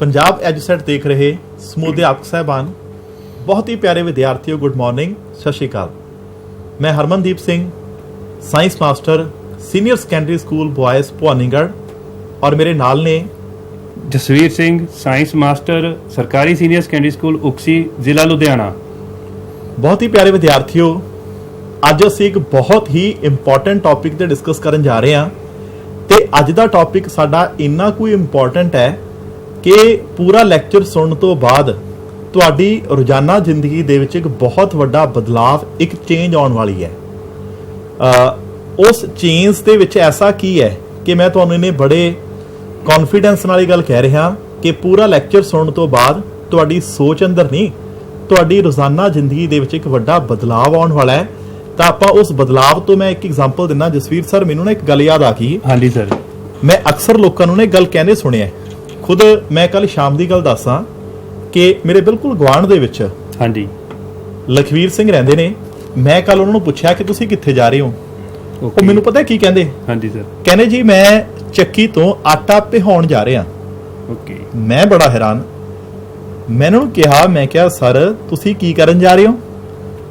Punjab Edusat देख रहे समूह अध्यापक साहबान, बहुत ही प्यारे विद्यार्थियों, गुड मॉर्निंग, सत श्री अकाल। मैं Harmandeep Singh, science master, senior secondary school boys Bhawanigarh, और मेरे नाल ने जसवीर सिंह, साइंस मास्टर, सरकारी सीनियर सैकेंडरी स्कूल उकसी, जिला लुधियाना। बहुत ही प्यारे विद्यार्थियों, ਅੱਜ ਅਸੀਂ ਇੱਕ ਬਹੁਤ ਹੀ ਇੰਪੋਰਟੈਂਟ ਟੌਪਿਕ ਤੇ ਡਿਸਕਸ ਕਰਨ ਜਾ ਰਹੇ ਹਾਂ ਤੇ ਅੱਜ ਦਾ ਟੌਪਿਕ ਸਾਡਾ ਇੰਨਾ ਕੋਈ ਇੰਪੋਰਟੈਂਟ ਹੈ ਕਿ ਪੂਰਾ ਲੈਕਚਰ ਸੁਣਨ ਤੋਂ ਬਾਅਦ ਤੁਹਾਡੀ ਰੋਜ਼ਾਨਾ ਜ਼ਿੰਦਗੀ ਦੇ ਵਿੱਚ ਇੱਕ ਬਹੁਤ ਵੱਡਾ ਬਦਲਾਵ, ਇੱਕ ਚੇਂਜ ਆਉਣ ਵਾਲੀ ਹੈ। ਉਸ ਚੇਂਜ ਦੇ ਵਿੱਚ ਐਸਾ ਕੀ ਹੈ ਕਿ ਮੈਂ ਤੁਹਾਨੂੰ ਇਹਨੇ ਬੜੇ ਕੌਨਫੀਡੈਂਸ ਨਾਲ ਇਹ ਗੱਲ ਕਹਿ ਰਿਹਾ ਕਿ ਪੂਰਾ ਲੈਕਚਰ ਸੁਣਨ ਤੋਂ ਬਾਅਦ ਤੁਹਾਡੀ ਸੋਚ ਅੰਦਰ ਨਹੀਂ, ਤੁਹਾਡੀ ਰੋਜ਼ਾਨਾ ਜ਼ਿੰਦਗੀ ਦੇ ਵਿੱਚ ਇੱਕ ਵੱਡਾ ਬਦਲਾਵ ਆਉਣ ਵਾਲਾ ਹੈ। ਤਾਂ ਆਪਾਂ ਉਸ ਬਦਲਾਵ ਤੋਂ ਮੈਂ ਇੱਕ ਐਗਜ਼ਾਮਪਲ ਦਿੰਦਾ। ਜਸਵੀਰ ਸਰ, ਮੈਨੂੰ ਨਾ ਇੱਕ ਗੱਲ ਯਾਦ ਆ ਗਈ। ਹਾਂਜੀ ਸਰ। ਮੈਂ ਅਕਸਰ ਲੋਕਾਂ ਨੂੰ ਨਾ ਇਹ ਗੱਲ ਕਹਿੰਦੇ ਸੁਣਿਆ, ਖੁਦ ਮੈਂ ਕੱਲ ਸ਼ਾਮ ਦੀ ਗੱਲ ਦੱਸਾਂ ਕਿ ਮੇਰੇ ਬਿਲਕੁਲ ਗੁਆਂਢ ਦੇ ਵਿੱਚ ਹਾਂਜੀ ਲਖਵੀਰ ਸਿੰਘ ਰਹਿੰਦੇ ਨੇ। ਮੈਂ ਕੱਲ ਉਹਨਾਂ ਨੂੰ ਪੁੱਛਿਆ ਕਿ ਤੁਸੀਂ ਕਿੱਥੇ ਜਾ ਰਹੇ ਹੋ। ਉਹ ਮੈਨੂੰ ਪਤਾ ਕੀ ਕਹਿੰਦੇ? ਹਾਂਜੀ ਸਰ। ਕਹਿੰਦੇ ਜੀ ਮੈਂ ਚੱਕੀ ਤੋਂ ਆਟਾ ਪਿਹਾਉਣ ਜਾ ਰਿਹਾ। ਓਕੇ। ਮੈਂ ਬੜਾ ਹੈਰਾਨ। ਮੈਂ ਉਹਨਾਂ ਨੂੰ ਕਿਹਾ, ਮੈਂ ਕਿਹਾ ਸਰ ਤੁਸੀਂ ਕੀ ਕਰਨ ਜਾ ਰਹੇ ਹੋ?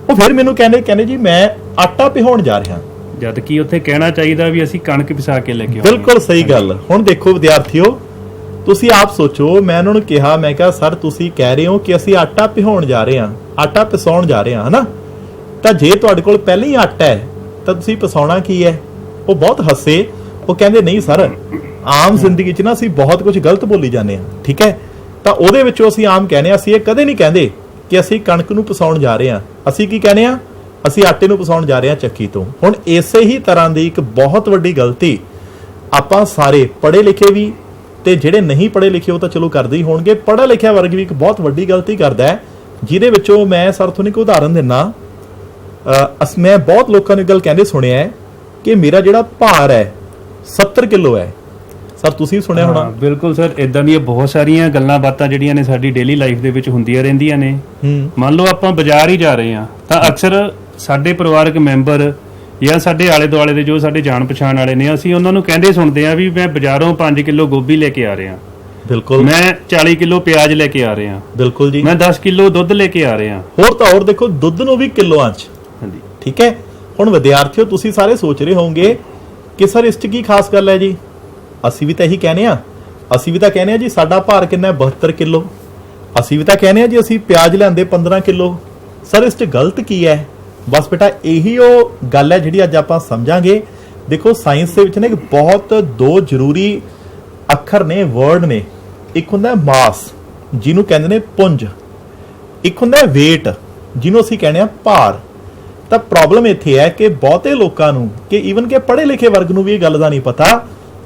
ਉਹ ਫਿਰ ਮੈਨੂੰ ਕਹਿੰਦੇ ਜੀ ਮੈਂ ਆਟਾ ਪਿਹਾਉਣ ਜਾ ਰਿਹਾ। ਜਦ ਕਿ ਉੱਥੇ ਕਹਿਣਾ ਚਾਹੀਦਾ ਵੀ ਅਸੀਂ ਕਣਕ ਪਿਸਾ ਕੇ ਲੈ ਕੇ ਆਉਂਦੇ। ਬਿਲਕੁਲ ਸਹੀ ਗੱਲ। ਹੁਣ ਦੇਖੋ ਵਿਦਿਆਰਥੀਓ, ਤੁਸੀਂ ਆਪ ਸੋਚੋ, ਮੈਂ ਉਹਨਾਂ ਨੂੰ ਕਿਹਾ, ਮੈਂ ਕਿਹਾ ਸਰ ਤੁਸੀਂ ਕਹਿ ਰਹੇ ਹੋ ਕਿ ਅਸੀਂ ਆਟਾ ਪਿਹਾਉਣ ਜਾ ਰਹੇ ਹਾਂ, ਆਟਾ ਪਿਸਾਉਣ ਜਾ ਰਹੇ ਹਾਂ, ਹਨਾ? ਤਾਂ ਜੇ ਤੁਹਾਡੇ ਕੋਲ ਪਹਿਲਾਂ ਹੀ ਆਟਾ ਹੈ ਤਾਂ ਤੁਸੀਂ ਪਿਸਾਉਣਾ ਕੀ ਹੈ? ਉਹ ਬਹੁਤ ਹੱਸੇ। ਉਹ ਕਹਿੰਦੇ ਨਹੀਂ ਸਰ, ਆਮ ਜ਼ਿੰਦਗੀ 'ਚ ਨਾ ਅਸੀਂ ਬਹੁਤ ਕੁਝ ਗਲਤ ਬੋਲੀ ਜਾਂਦੇ ਹਾਂ, ਠੀਕ ਹੈ? ਤਾਂ ਉਹਦੇ ਵਿੱਚੋਂ ਅਸੀਂ ਆਮ ਕਹਿੰਦੇ ਹਾਂ, ਅਸੀਂ ਇਹ ਕਦੇ ਨਹੀਂ ਕਹਿੰਦੇ ਕਿ ਅਸੀਂ ਕਣਕ ਨੂੰ ਪਿਸਾਉਣ ਜਾ ਰਹੇ ਹਾਂ। ਅਸੀਂ ਕੀ ਕਹਿੰਦੇ ਹਾਂ? ਅਸੀਂ ਆਟੇ ਨੂੰ ਪਿਸਾਉਣ ਜਾ ਰਹੇ ਹਾਂ ਚੱਕੀ ਤੋਂ। ਹੁਣ ਇਸੇ ਹੀ ਤਰ੍ਹਾਂ ਦੀ ਇੱਕ ਬਹੁਤ ਵੱਡੀ ਗਲਤੀ ਆਪਾਂ ਸਾਰੇ ਪੜ੍ਹੇ ਲਿਖੇ ਵੀ ਤੇ ਜਿਹੜੇ ਨਹੀਂ ਪੜ੍ਹੇ ਲਿਖੇ ਉਹ ਤਾਂ ਚਲੋ ਕਰਦੇ ਹੀ ਹੋਣਗੇ, ਪੜ੍ਹਿਆ ਲਿਖਿਆ ਵਰਗ ਵੀ ਇੱਕ ਬਹੁਤ ਵੱਡੀ ਗਲਤੀ ਕਰਦਾ ਹੈ, ਜਿਹਦੇ ਵਿੱਚੋਂ ਮੈਂ ਸਰ ਤੁਹਾਨੂੰ ਇੱਕ ਉਦਾਹਰਨ ਦਿੰਦਾ। ਮੈਂ ਬਹੁਤ ਲੋਕਾਂ ਨੂੰ ਗੱਲ ਕਹਿੰਦੇ ਸੁਣਿਆ ਹੈ ਕਿ ਮੇਰਾ ਜਿਹੜਾ ਭਾਰ ਹੈ 70 ਕਿਲੋ ਹੈ। ਸਰ ਤੁਸੀਂ ਸੁਣਿਆ ਹੋਣਾ। ਬਿਲਕੁਲ ਸਰ, ਇਦਾਂ ਦੀਆਂ ਬਹੁਤ ਸਾਰੀਆਂ ਗੱਲਾਂ ਬਾਤਾਂ ਜਿਹੜੀਆਂ ਨੇ ਸਾਡੀ ਡੇਲੀ ਲਾਈਫ ਦੇ ਵਿੱਚ ਹੁੰਦੀਆਂ ਰਹਿੰਦੀਆਂ ਨੇ। ਮੰਨ ਲਓ ਆਪਾਂ ਬਾਜ਼ਾਰ ਹੀ ਜਾ ਰਹੇ ਹਾਂ ਤਾਂ ਅਕਸਰ ਸਾਡੇ ਪਰਿਵਾਰਕ ਮੈਂਬਰ ਜਾਂ ਸਾਡੇ ਆਲੇ ਦੁਆਲੇ ਦੇ ਜੋ ਸਾਡੇ ਜਾਣ ਪਛਾਣ ਵਾਲੇ ਨੇ, ਅਸੀਂ ਉਹਨਾਂ ਨੂੰ ਕਹਿੰਦੇ ਸੁਣਦੇ ਆ ਵੀ ਮੈਂ ਬਾਜ਼ਾਰੋਂ 5 ਕਿਲੋ ਗੋਭੀ ਲੈ ਕੇ ਆ ਰਿਹਾ। ਬਿਲਕੁਲ। ਮੈਂ 40 ਕਿਲੋ ਪਿਆਜ਼ ਲੈ ਕੇ ਆ ਰਿਹਾ। ਬਿਲਕੁਲ ਜੀ। ਮੈਂ 10 ਕਿਲੋ ਦੁੱਧ ਲੈ ਕੇ ਆ ਰਿਹਾ। ਹੋਰ ਤਾਂ ਹੋਰ ਦੇਖੋ, ਦੁੱਧ ਨੂੰ ਵੀ ਕਿਲੋਆਂ 'ਚ। ਹਾਂਜੀ ਠੀਕ ਹੈ। ਹੁਣ ਵਿਦਿਆਰਥੀਓ, ਤੁਸੀਂ ਸਾਰੇ ਸੋਚ ਰਹੇ ਹੋਵੋਗੇ ਕਿ ਸਰ ਇਸ 'ਚ ਕੀ ਖਾਸ ਗੱਲ ਹੈ ਜੀ? ਅਸੀਂ ਵੀ ਤਾਂ ਇਹੀ ਕਹਿੰਦੇ ਆ। ਅਸੀਂ ਵੀ ਤਾਂ ਕਹਿੰਦੇ ਆ ਜੀ ਸਾਡਾ ਭਾਰ ਕਿੰਨਾ ਹੈ? 72 ਕਿਲੋ। ਅਸੀਂ ਵੀ ਤਾਂ ਕਹਿੰਦੇ ਆ ਜੀ ਅਸੀਂ ਪਿਆਜ਼ ਲਿਆਂਦੇ 15 ਕਿਲੋ। ਸਰ ਇਸ 'ਚ ਗਲਤ ਕੀ ਹੈ? ਬਸ ਬੇਟਾ ਇਹੀ ਉਹ ਗੱਲ ਹੈ ਜਿਹੜੀ ਅੱਜ ਆਪਾਂ ਸਮਝਾਂਗੇ। ਦੇਖੋ ਸਾਇੰਸ ਦੇ ਵਿੱਚ ਨਾ ਇੱਕ ਬਹੁਤ ਦੋ ਜ਼ਰੂਰੀ ਅੱਖਰ ਨੇ, ਵਰਡ ਨੇ। ਇੱਕ ਹੁੰਦਾ ਮਾਸ, ਜਿਹਨੂੰ ਕਹਿੰਦੇ ਨੇ ਪੁੰਜ। ਇੱਕ ਹੁੰਦਾ weight, ਜਿਹਨੂੰ ਅਸੀਂ ਕਹਿੰਦੇ ਆ ਭਾਰ। ਤਾਂ ਪ੍ਰੋਬਲਮ ਇੱਥੇ ਹੈ ਕਿ ਬਹੁਤੇ ਲੋਕਾਂ ਨੂੰ, ਕਿ ਈਵਨ ਕਿ ਪੜ੍ਹੇ ਲਿਖੇ ਵਰਗ ਨੂੰ ਵੀ ਇਹ ਗੱਲ ਦਾ ਨਹੀਂ ਪਤਾ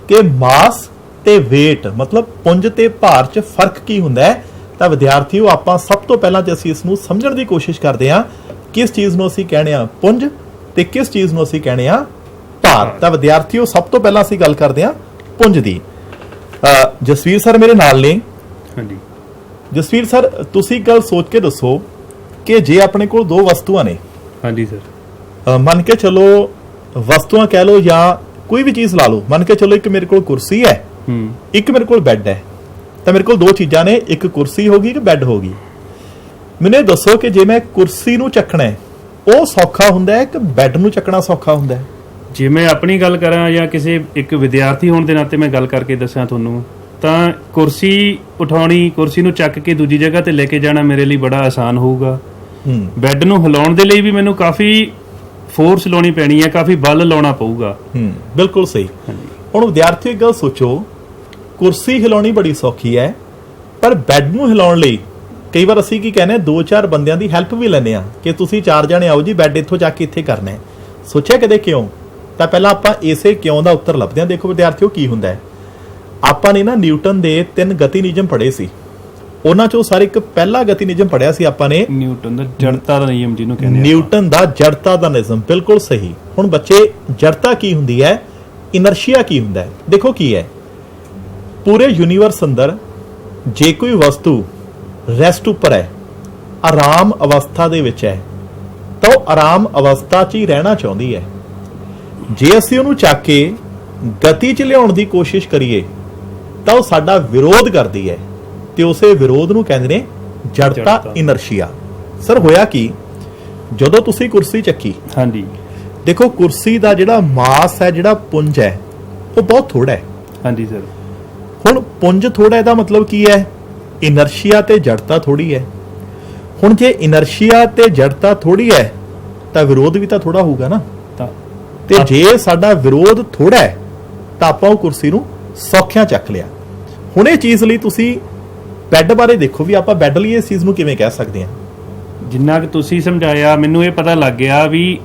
ਕਿ ਮਾਸ ਤੇ weight ਮਤਲਬ ਪੁੰਜ ਤੇ ਭਾਰ 'ਚ ਫਰਕ ਕੀ ਹੁੰਦਾ ਹੈ। ਤਾਂ ਵਿਦਿਆਰਥੀਓ, ਆਪਾਂ ਸਭ ਤੋਂ ਪਹਿਲਾਂ ਤੇ ਅਸੀਂ ਇਸ ਨੂੰ ਸਮਝਣ ਦੀ ਕੋਸ਼ਿਸ਼ ਕਰਦੇ ਹਾਂ, ਕਿਸ ਚੀਜ਼ ਨੂੰ ਅਸੀਂ ਕਹਿੰਦੇ ਆ ਪੁੰਜ ਤੇ ਕਿਸ ਚੀਜ਼ ਨੂੰ ਅਸੀਂ ਕਹਿੰਦੇ ਆ ਭਾਰ। ਤਾਂ ਵਿਦਿਆਰਥੀਓ, ਸਭ ਤੋਂ ਪਹਿਲਾਂ ਅਸੀਂ ਗੱਲ ਕਰਦੇ ਹਾਂ ਪੁੰਜ ਦੀ। ਜਸਵੀਰ ਸਰ ਮੇਰੇ ਨਾਲ ਨੇ। ਹਾਂਜੀ ਜਸਵੀਰ ਸਰ, ਤੁਸੀਂ ਗੱਲ ਸੋਚ ਕੇ ਦੱਸੋ ਕਿ ਜੇ ਆਪਣੇ ਕੋਲ ਦੋ ਵਸਤੂਆਂ ਨੇ। ਹਾਂਜੀ ਸਰ। ਮੰਨ ਕੇ ਚਲੋ, ਵਸਤੂਆਂ ਕਹਿ ਲਓ ਜਾਂ ਕੋਈ ਵੀ ਚੀਜ਼ ਲਾ ਲਓ। ਮੰਨ ਕੇ ਚਲੋ ਇੱਕ ਮੇਰੇ ਕੋਲ ਕੁਰਸੀ ਹੈ, ਇੱਕ ਮੇਰੇ ਕੋਲ ਬੈੱਡ ਹੈ। ਤਾਂ ਮੇਰੇ ਕੋਲ ਦੋ ਚੀਜ਼ਾਂ ਨੇ, ਇੱਕ ਕੁਰਸੀ ਹੋ ਗਈ, ਇੱਕ ਬੈੱਡ ਹੋ ਗਈ। ਮੈਨੂੰ ਇਹ ਦੱਸੋ ਕਿ ਜੇ ਮੈਂ ਕੁਰਸੀ ਨੂੰ ਚੱਕਣਾ ਹੈ ਉਹ ਸੌਖਾ ਹੁੰਦਾ ਹੈ ਕਿ ਬੈੱਡ ਨੂੰ ਚੱਕਣਾ ਸੌਖਾ ਹੁੰਦਾ ਹੈ? ਜੇ ਮੈਂ ਆਪਣੀ ਗੱਲ ਕਰਾਂ ਜਾਂ ਕਿਸੇ ਇੱਕ ਵਿਦਿਆਰਥੀ ਹੋਣ ਦੇ ਨਾਤੇ ਮੈਂ ਗੱਲ ਕਰਕੇ ਦੱਸਾਂ ਤੁਹਾਨੂੰ, ਤਾਂ ਕੁਰਸੀ ਉਠਾਉਣੀ, ਕੁਰਸੀ ਨੂੰ ਚੱਕ ਕੇ ਦੂਜੀ ਜਗ੍ਹਾ ਤੇ ਲੈ ਕੇ ਜਾਣਾ ਮੇਰੇ ਲਈ ਬੜਾ ਆਸਾਨ ਹੋਊਗਾ। ਬੈੱਡ ਨੂੰ ਹਿਲਾਉਣ ਦੇ ਲਈ ਵੀ ਮੈਨੂੰ ਕਾਫੀ ਫੋਰਸ ਲਾਉਣੀ ਪੈਣੀ ਹੈ, ਕਾਫੀ ਬਲ ਲਾਉਣਾ ਪਊਗਾ। ਬਿਲਕੁਲ ਸਹੀ। ਹੁਣ ਵਿਦਿਆਰਥੀ ਇੱਕ ਗੱਲ ਸੋਚੋ, ਕੁਰਸੀ ਹਿਲਾਉਣੀ ਬੜੀ ਸੌਖੀ ਹੈ, ਪਰ ਬੈੱਡ ਨੂੰ ਹਿਲਾਉਣ ਲਈ ਕਈ ਵਾਰ ਅਸੀਂ ਕੀ ਕਹਿੰਦੇ, 2-4 ਬੰਦਿਆਂ ਦੀ ਹੈਲਪ ਵੀ ਲੈਂਦੇ ਆ ਕਿ ਤੁਸੀਂ 4 ਜਣੇ ਆਓ ਜੀ, ਬੈੱਡ ਇੱਥੋਂ ਜਾ ਕੇ ਇੱਥੇ ਕਰਨਾ ਹੈ। ਸੋਚਿਆ ਕਦੇ ਕਿਉਂ? ਤਾਂ ਪਹਿਲਾਂ ਆਪਾਂ ਇਸੇ ਕਿਉਂ ਦਾ ਉੱਤਰ ਲੱਭਦੇ ਹਾਂ। ਦੇਖੋ ਵਿਦਿਆਰਥੀਓ, ਕੀ ਹੁੰਦਾ ਹੈ, ਆਪਾਂ ਨੇ ਨਾ ਨਿਊਟਨ ਦੇ 3 ਗਤੀ ਨਿਯਮ ਪੜ੍ਹੇ ਸੀ। ਉਹਨਾਂ ਚੋਂ ਸਰ ਇੱਕ ਪਹਿਲਾ ਗਤੀ ਨਿਯਮ ਪੜ੍ਹਿਆ ਸੀ ਆਪਾਂ ਨੇ, ਨਿਊਟਨ ਦਾ ਜੜਤਾ ਦਾ ਨਿਯਮ ਜਿਹਨੂੰ ਕਹਿੰਦੇ ਆ। ਨਿਊਟਨ ਦਾ ਜੜਤਾ ਦਾ ਨਿਯਮ, ਬਿਲਕੁਲ ਸਹੀ। ਹੁਣ ਬੱਚੇ, ਜੜਤਾ ਕੀ ਹੁੰਦੀ ਹੈ, ਇਨਰਸ਼ੀਆ ਕੀ ਹੁੰਦਾ ਹੈ? ਦੇਖੋ ਕੀ ਹੈ, ਪੂਰੇ ਯੂਨੀਵਰਸ ਅੰਦਰ ਜੇ ਕੋਈ ਵਸਤੂ ਰੈਸਟ ਉੱਪਰ ਹੈ, ਆਰਾਮ ਅਵਸਥਾ ਦੇ ਵਿੱਚ ਹੈ, ਤਾਂ ਉਹ ਆਰਾਮ ਅਵਸਥਾ 'ਚ ਹੀ ਰਹਿਣਾ ਚਾਹੁੰਦੀ ਹੈ। ਜੇ ਅਸੀਂ ਉਹਨੂੰ ਚੱਕ ਕੇ ਗਤੀ 'ਚ ਲਿਆਉਣ ਦੀ ਕੋਸ਼ਿਸ਼ ਕਰੀਏ ਤਾਂ ਉਹ ਸਾਡਾ ਵਿਰੋਧ ਕਰਦੀ ਹੈ। ਤੇ ਉਸੇ ਵਿਰੋਧ ਨੂੰ ਕਹਿੰਦੇ ਨੇ ਜੜਤਾ ਜੜਤਾ। ਇਨਰਸ਼ੀਆ। ਸਰ ਹੋਇਆ ਕੀ, ਜਦੋਂ ਤੁਸੀਂ ਕੁਰਸੀ ਚੱਕੀ, ਹਾਂਜੀ ਦੇਖੋ ਕੁਰਸੀ ਦਾ ਜਿਹੜਾ ਮਾਸ ਹੈ, ਜਿਹੜਾ ਪੁੰਜ ਹੈ, ਉਹ ਬਹੁਤ ਥੋੜਾ ਹੈ। ਹਾਂਜੀ ਸਰ। ਹੁਣ ਪੁੰਜ ਥੋੜਾ, ਇਹਦਾ ਮਤਲਬ ਕੀ ਹੈ? ਇਨਰਸ਼ੀਆ ਤੇ ਜੜਤਾ ਥੋੜੀ ਹੈ। ਹੁਣ ਜੇ ਇਨਰਸ਼ੀਆ ਤੇ ਜੜਤਾ ਥੋੜੀ ਹੈ ਤਾਂ ਵਿਰੋਧ ਵੀ ਤਾਂ ਥੋੜਾ ਹੋਊਗਾ ਨਾ। ਤਾਂ ਤੇ ਜੇ ਸਾਡਾ ਵਿਰੋਧ ਥੋੜਾ ਹੈ ਤਾਂ ਆਪਾਂ ਉਹ ਕੁਰਸੀ ਨੂੰ ਸੌਖਿਆਂ ਚੱਕ ਲਿਆ। ਹੁਣ ਇਹ ਚੀਜ਼ ਲਈ ਤੁਸੀਂ ਬੈੱਡ ਬਾਰੇ ਦੇਖੋ ਵੀ ਆਪਾਂ ਬੈੱਡ ਲਈ ਇਸ ਚੀਜ਼ ਨੂੰ ਕਿਵੇਂ ਕਹਿ ਸਕਦੇ ਹਾਂ। ਜਿੰਨਾ ਕਿ ਤੁਸੀਂ ਸਮਝਾਇਆ ਮੈਨੂੰ ਇਹ ਪਤਾ ਲੱਗ ਗਿਆ ਵੀ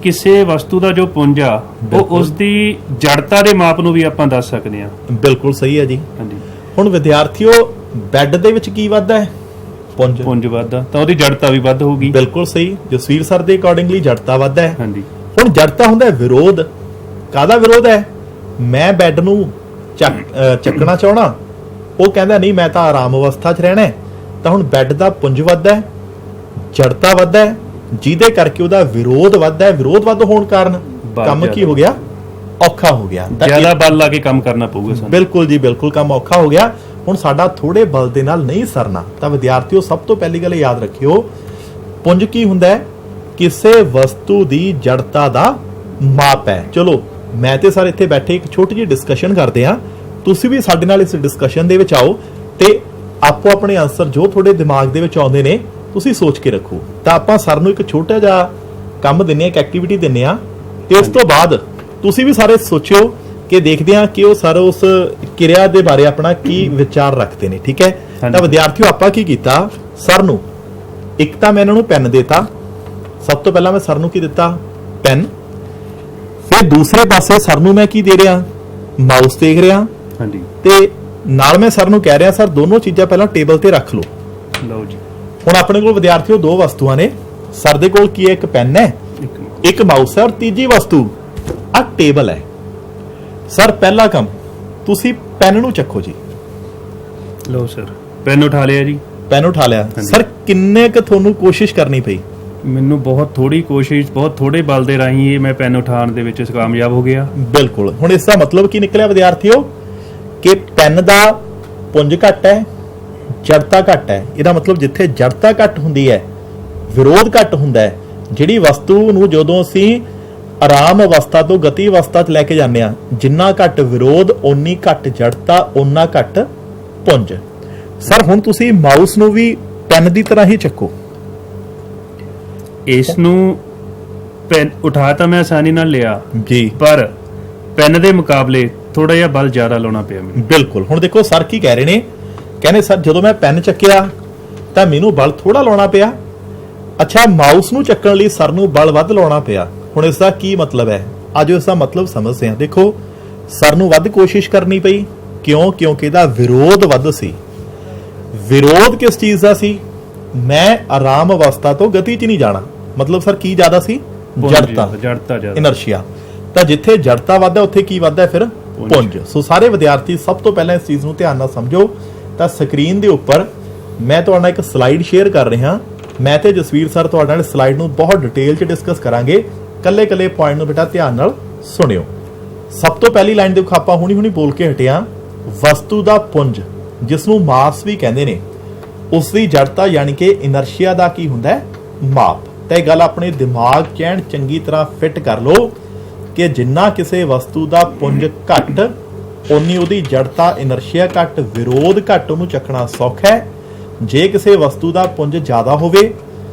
ਕਿਸੇ ਵਸਤੂ ਦਾ ਜੋ ਪੁੰਜ ਆ ਉਹ ਉਸ ਦੀ ਜੜਤਾ ਦੇ ਮਾਪ ਨੂੰ ਵੀ ਆਪਾਂ ਦੱਸ ਸਕਦੇ ਹਾਂ। ਬਿਲਕੁਲ ਸਹੀ ਹੈ ਜੀ। ਹਾਂਜੀ। ਹੁਣ ਵਿਦਿਆਰਥੀਓ, ਬੈੱਡ ਦੇ ਵਿੱਚ ਕੀ ਵੱਧਦਾ ਹੈ? ਪੁੰਜ। ਪੁੰਜ ਵੱਧਦਾ ਤਾਂ ਉਹਦੀ ਜੜਤਾ ਵੀ ਵੱਧ ਹੋਊਗੀ। ਬਿਲਕੁਲ ਸਹੀ। ਜਸਵੀਰ ਸਰ ਦੇ ਅਕੋਰਡਿੰਗਲੀ ਜੜਤਾ ਵੱਧਦਾ ਹੈ। ਹਾਂਜੀ। ਹੁਣ ਜੜਤਾ ਹੁੰਦਾ ਹੈ ਵਿਰੋਧ। ਕਾਹਦਾ ਵਿਰੋਧ ਹੈ? ਮੈਂ ਬੈੱਡ ਨੂੰ ਚੱਕਣਾ ਚਾਹਣਾ, ਉਹ ਕਹਿੰਦਾ ਨਹੀਂ ਮੈਂ ਤਾਂ ਆਰਾਮ ਅਵਸਥਾ 'ਚ ਰਹਿਣਾ ਹੈ। ਤਾਂ ਹੁਣ ਬੈੱਡ ਦਾ ਪੁੰਜ ਵੱਧਦਾ ਹੈ, ਜੜਤਾ ਵੱਧਦਾ ਹੈ, ਜਿਹਦੇ ਕਰਕੇ ਉਹਦਾ ਵਿਰੋਧ ਵੱਧਦਾ ਹੈ। ਵਿਰੋਧ ਵੱਧ ਹੋਣ ਕਾਰਨ ਕੰਮ ਕੀ ਹੋ ਗਿਆ? ਔਖਾ ਹੋ ਗਿਆ। ਜ਼ਿਆਦਾ ਬਲ ਲਾ ਕੇ ਕੰਮ ਕਰਨਾ ਪਊਗਾ ਸਾਨੂੰ। ਬਿਲਕੁਲ ਜੀ, ਬਿਲਕੁਲ ਕੰਮ ਔਖਾ ਹੋ ਗਿਆ। ਹੁਣ ਸਾਡਾ ਥੋੜੇ ਬਲ ਦੇ ਨਾਲ ਨਹੀਂ ਸਰਨਾ। ਤਾਂ ਵਿਦਿਆਰਥੀਓ, ਸਭ ਤੋਂ ਪਹਿਲੀ ਗੱਲ ਯਾਦ ਰੱਖਿਓ, ਪੁੰਜ ਕੀ ਹੁੰਦਾ ਹੈ? ਕਿਸੇ ਵਸਤੂ ਦੀ ਜੜਤਾ ਦਾ ਮਾਪ ਹੈ। ਚਲੋ ਮੈਂ ਤੇ ਸਰ ਇੱਥੇ ਬੈਠੇ ਇੱਕ ਛੋਟੀ ਜਿਹੀ ਡਿਸਕਸ਼ਨ ਕਰਦੇ ਹਾਂ, ਤੁਸੀਂ ਵੀ ਸਾਡੇ ਨਾਲ ਇਸ ਡਿਸਕਸ਼ਨ ਦੇ ਵਿੱਚ ਆਓ ਤੇ ਆਪੋ ਆਪਣੇ ਆਨਸਰ ਜੋ ਤੁਹਾਡੇ ਦਿਮਾਗ ਦੇ ਵਿੱਚ ਆਉਂਦੇ ਨੇ ਤੁਸੀਂ ਸੋਚ ਕੇ ਰੱਖੋ। ਤਾਂ ਆਪਾਂ ਸਰ ਨੂੰ ਇੱਕ ਛੋਟਾ ਜਿਹਾ ਕੰਮ ਦਿੰਨੇ ਆ, ਇੱਕ ਐਕਟੀਵਿਟੀ ਦਿੰਨੇ ਆ, ਤੇ ਉਸ ਤੋਂ ਬਾਅਦ ਤੁਸੀਂ ਵੀ ਸਾਰੇ ਸੋਚਿਓ ਕਿ ਦੇਖਦੇ ਆ ਕਿ ਉਹ ਸਰ ਉਸ ਕਿਰਿਆ ਦੇ ਬਾਰੇ ਆਪਣਾ ਕੀ ਵਿਚਾਰ ਰੱਖਦੇ ਨੇ। ਠੀਕ ਹੈ? ਤਾਂ ਵਿਦਿਆਰਥੀਓ, ਆਪਾਂ ਕੀ ਕੀਤਾ, ਸਰ ਨੂੰ ਇੱਕ ਤਾਂ ਮੈਂ ਇਹਨਾਂ ਨੂੰ ਪੈਨ ਦੇਤਾ। ਸਭ ਤੋਂ ਪਹਿਲਾਂ ਮੈਂ ਸਰ ਨੂੰ ਕੀ ਦਿੱਤਾ? ਪੈਨ। ਫਿਰ ਦੂਸਰੇ ਪਾਸੇ ਸਰ ਨੂੰ ਮੈਂ ਕੀ ਦੇ ਰਿਹਾ? ਮਾਊਸ ਦੇਖ ਰਿਹਾ। ਹਾਂਜੀ। ਤੇ ਨਾਲ ਮੈਂ ਸਰ ਨੂੰ ਕਹਿ ਰਿਹਾ, ਸਰ ਦੋਨੋਂ ਚੀਜ਼ਾਂ ਪਹਿਲਾਂ ਟੇਬਲ ਤੇ ਰੱਖ ਲਓ। ਲਓ ਜੀ। ਹੁਣ ਆਪਣੇ ਕੋਲ ਵਿਦਿਆਰਥੀਓ ਦੋ ਵਸਤੂਆਂ ਨੇ। ਸਰ ਦੇ ਕੋਲ ਕੀ ਹੈ? ਇੱਕ ਪੈਨ ਹੈ, ਇੱਕ ਮਾਊਸ ਹੈ, ਔਰ ਤੀਜੀ ਵਸਤੂ ਆ ਟੇਬਲ ਹੈ। ਸਰ ਪਹਿਲਾ ਕੰਮ, ਤੁਸੀਂ ਪੈਨ ਨੂੰ ਚੱਕੋ ਜੀ। ਲਓ ਸਰ, ਪੈਨ ਉਠਾ ਲਿਆ ਜੀ। ਪੈਨ ਉਠਾ ਲਿਆ। ਸਰ ਕਿੰਨੇ ਕੁ ਤੁਹਾਨੂੰ ਕੋਸ਼ਿਸ਼ ਕਰਨੀ ਪਈ? ਮੈਨੂੰ ਬਹੁਤ ਥੋੜੀ ਕੋਸ਼ਿਸ਼, ਬਹੁਤ ਥੋੜੇ ਬਲ ਦੇ ਰਾਹੀਂ ਇਹ ਮੈਂ ਪੈਨ ਉਠਾਉਣ ਦੇ ਵਿੱਚ ਕਾਮਯਾਬ ਹੋ ਗਿਆ। ਬਿਲਕੁਲ। ਹੁਣ ਇਸ ਦਾ ਮਤਲਬ ਕੀ ਨਿਕਲਿਆ ਵਿਦਿਆਰਥੀਓ? ਕਿ ਪੈਨ ਦਾ ਪੁੰਜ ਘੱਟ ਹੈ, ਜੜਤਾ ਘੱਟ ਹੈ। ਇਹਦਾ ਮਤਲਬ ਜਿੱਥੇ ਜੜਤਾ ਘੱਟ ਹੁੰਦੀ ਹੈ, ਵਿਰੋਧ ਘੱਟ ਹੁੰਦਾ ਹੈ। ਜਿਹੜੀ ਵਸਤੂ ਨੂੰ ਜਦੋਂ ਅਸੀਂ ਆਰਾਮ ਅਵਸਥਾ ਤੋਂ ਗਤੀ ਅਵਸਥਾ 'ਚ ਲੈ ਕੇ ਜਾਂਦੇ ਆ, ਜਿੰਨਾ ਘੱਟ ਵਿਰੋਧ ਓਨੀ ਘੱਟ ਜੜਤਾ, ਓਨਾ ਘੱਟ ਪੁੰਜ। ਸਰ ਹੁਣ ਤੁਸੀਂ ਮਾਊਸ ਨੂੰ ਵੀ ਪੈਨ ਦੀ ਤਰ੍ਹਾਂ ਹੀ ਚੱਕੋ। ਇਸ ਨੂੰ ਪੈਨ ਉਠਾ ਤਾਂ ਮੈਂ ਆਸਾਨੀ ਨਾਲ ਲਿਆ ਜੀ, ਪਰ ਪੈਨ ਦੇ ਮੁਕਾਬਲੇ ਥੋੜਾ ਜਿਹਾ ਬਲ ਜ਼ਿਆਦਾ ਲਾਉਣਾ ਪਿਆ ਮੈਨੂੰ। ਬਿਲਕੁਲ। ਹੁਣ ਦੇਖੋ ਸਰ ਕੀ ਕਹਿ ਰਹੇ ਨੇ, ਕਹਿੰਦੇ ਸਰ ਜਦੋਂ ਮੈਂ ਪੈਨ ਚੱਕਿਆ ਤਾਂ ਮੈਨੂੰ ਬਲ ਥੋੜਾ ਲਾਉਣਾ ਪਿਆ। ਅੱਛਾ, ਮਾਊਸ ਨੂੰ ਚੱਕਣ ਲਈ ਸਰ ਨੂੰ ਬਲ ਵੱਧ ਲਾਉਣਾ ਪਿਆ। ਹੁਣ ਇਸ ਦਾ ਕੀ ਮਤਲਬ ਹੈ? ਆਜੋ ਇਸ ਦਾ ਮਤਲਬ ਸਮਝਦੇ ਹਾਂ। ਦੇਖੋ, ਸਰ ਨੂੰ ਵੱਧ ਕੋਸ਼ਿਸ਼ ਕਰਨੀ ਪਈ। ਕਿਉਂ? ਕਿਉਂਕਿ ਇਹਦਾ ਵਿਰੋਧ ਵੱਧ ਸੀ। ਵਿਰੋਧ ਕਿਸ ਚੀਜ਼ ਦਾ ਸੀ? ਮੈਂ ਆਰਾਮ ਅਵਸਥਾ ਤੋਂ ਗਤੀ 'ਚ ਨਹੀਂ ਜਾਣਾ। ਮਤਲਬ ਸਰ ਕੀ ਜ਼ਿਆਦਾ ਸੀ? ਜੜਤਾ, ਜ਼ਿਆਦਾ, ਇਨਰਸ਼ੀਆ। ਤਾਂ ਜਿੱਥੇ ਜੜਤਾ ਵੱਧਦਾ ਉੱਥੇ ਕੀ ਵੱਧਦਾ? ਫਿਰ ਪੁੰਜ। ਸੋ ਸਾਰੇ ਵਿਦਿਆਰਥੀ ਸਭ ਤੋਂ ਪਹਿਲਾਂ ਇਸ ਚੀਜ਼ ਨੂੰ ਧਿਆਨ ਨਾਲ ਸਮਝੋ। ਤਾਂ ਸਕਰੀਨ ਦੇ ਉੱਪਰ ਮੈਂ ਤੁਹਾਡੇ ਨਾਲ ਇੱਕ ਸਲਾਈਡ ਸ਼ੇਅਰ ਕਰ ਰਿਹਾ। ਮੈਂ ਤੇ ਜਸਵੀਰ ਸਰ ਤੁਹਾਡੇ ਨਾਲ ਸਲਾਈਡ ਨੂੰ ਬਹੁਤ ਡਿਟੇਲ 'ਚ ਡਿਸਕਸ ਕਰਾਂਗੇ। ਕੱਲੇ ਪੁਆਇੰਟ ਨੂੰ ਬੇਟਾ ਧਿਆਨ ਨਾਲ ਸੁਣਿਓ। ਸਭ ਤੋਂ ਪਹਿਲੀ ਲਾਈਨ ਦੇਖੋ, ਆਪਾਂ ਹੁਣੀ ਬੋਲ ਕੇ ਹਟਿਆ, ਵਸਤੂ ਦਾ ਪੁੰਜ ਜਿਸ ਨੂੰ ਮਾਸ ਵੀ ਕਹਿੰਦੇ ਨੇ, ਉਸ ਦੀ ਜੜਤਾ ਯਾਨੀ ਕਿ ਇਨਰਸ਼ੀਆ ਦਾ ਕੀ ਹੁੰਦਾ ਹੈ? ਮਾਪ। ਤਾਂ ਇਹ ਗੱਲ ਆਪਣੇ ਦਿਮਾਗ 'ਚ ਐਨ ਚੰਗੀ ਤਰ੍ਹਾਂ ਫਿੱਟ ਕਰ ਲਓ ਕਿ ਜਿੰਨਾ ਕਿਸੇ ਵਸਤੂ ਦਾ ਪੁੰਜ ਘੱਟ, ਓਨੀ ਉਹਦੀ ਜੜਤਾ ਇਨਰਸ਼ੀਆ ਘੱਟ, ਵਿਰੋਧ ਘੱਟ, ਉਹਨੂੰ ਚੱਕਣਾ ਸੌਖਾ ਹੈ। ਜੇ ਕਿਸੇ ਵਸਤੂ ਦਾ ਪੁੰਜ ਜ਼ਿਆਦਾ ਹੋਵੇ,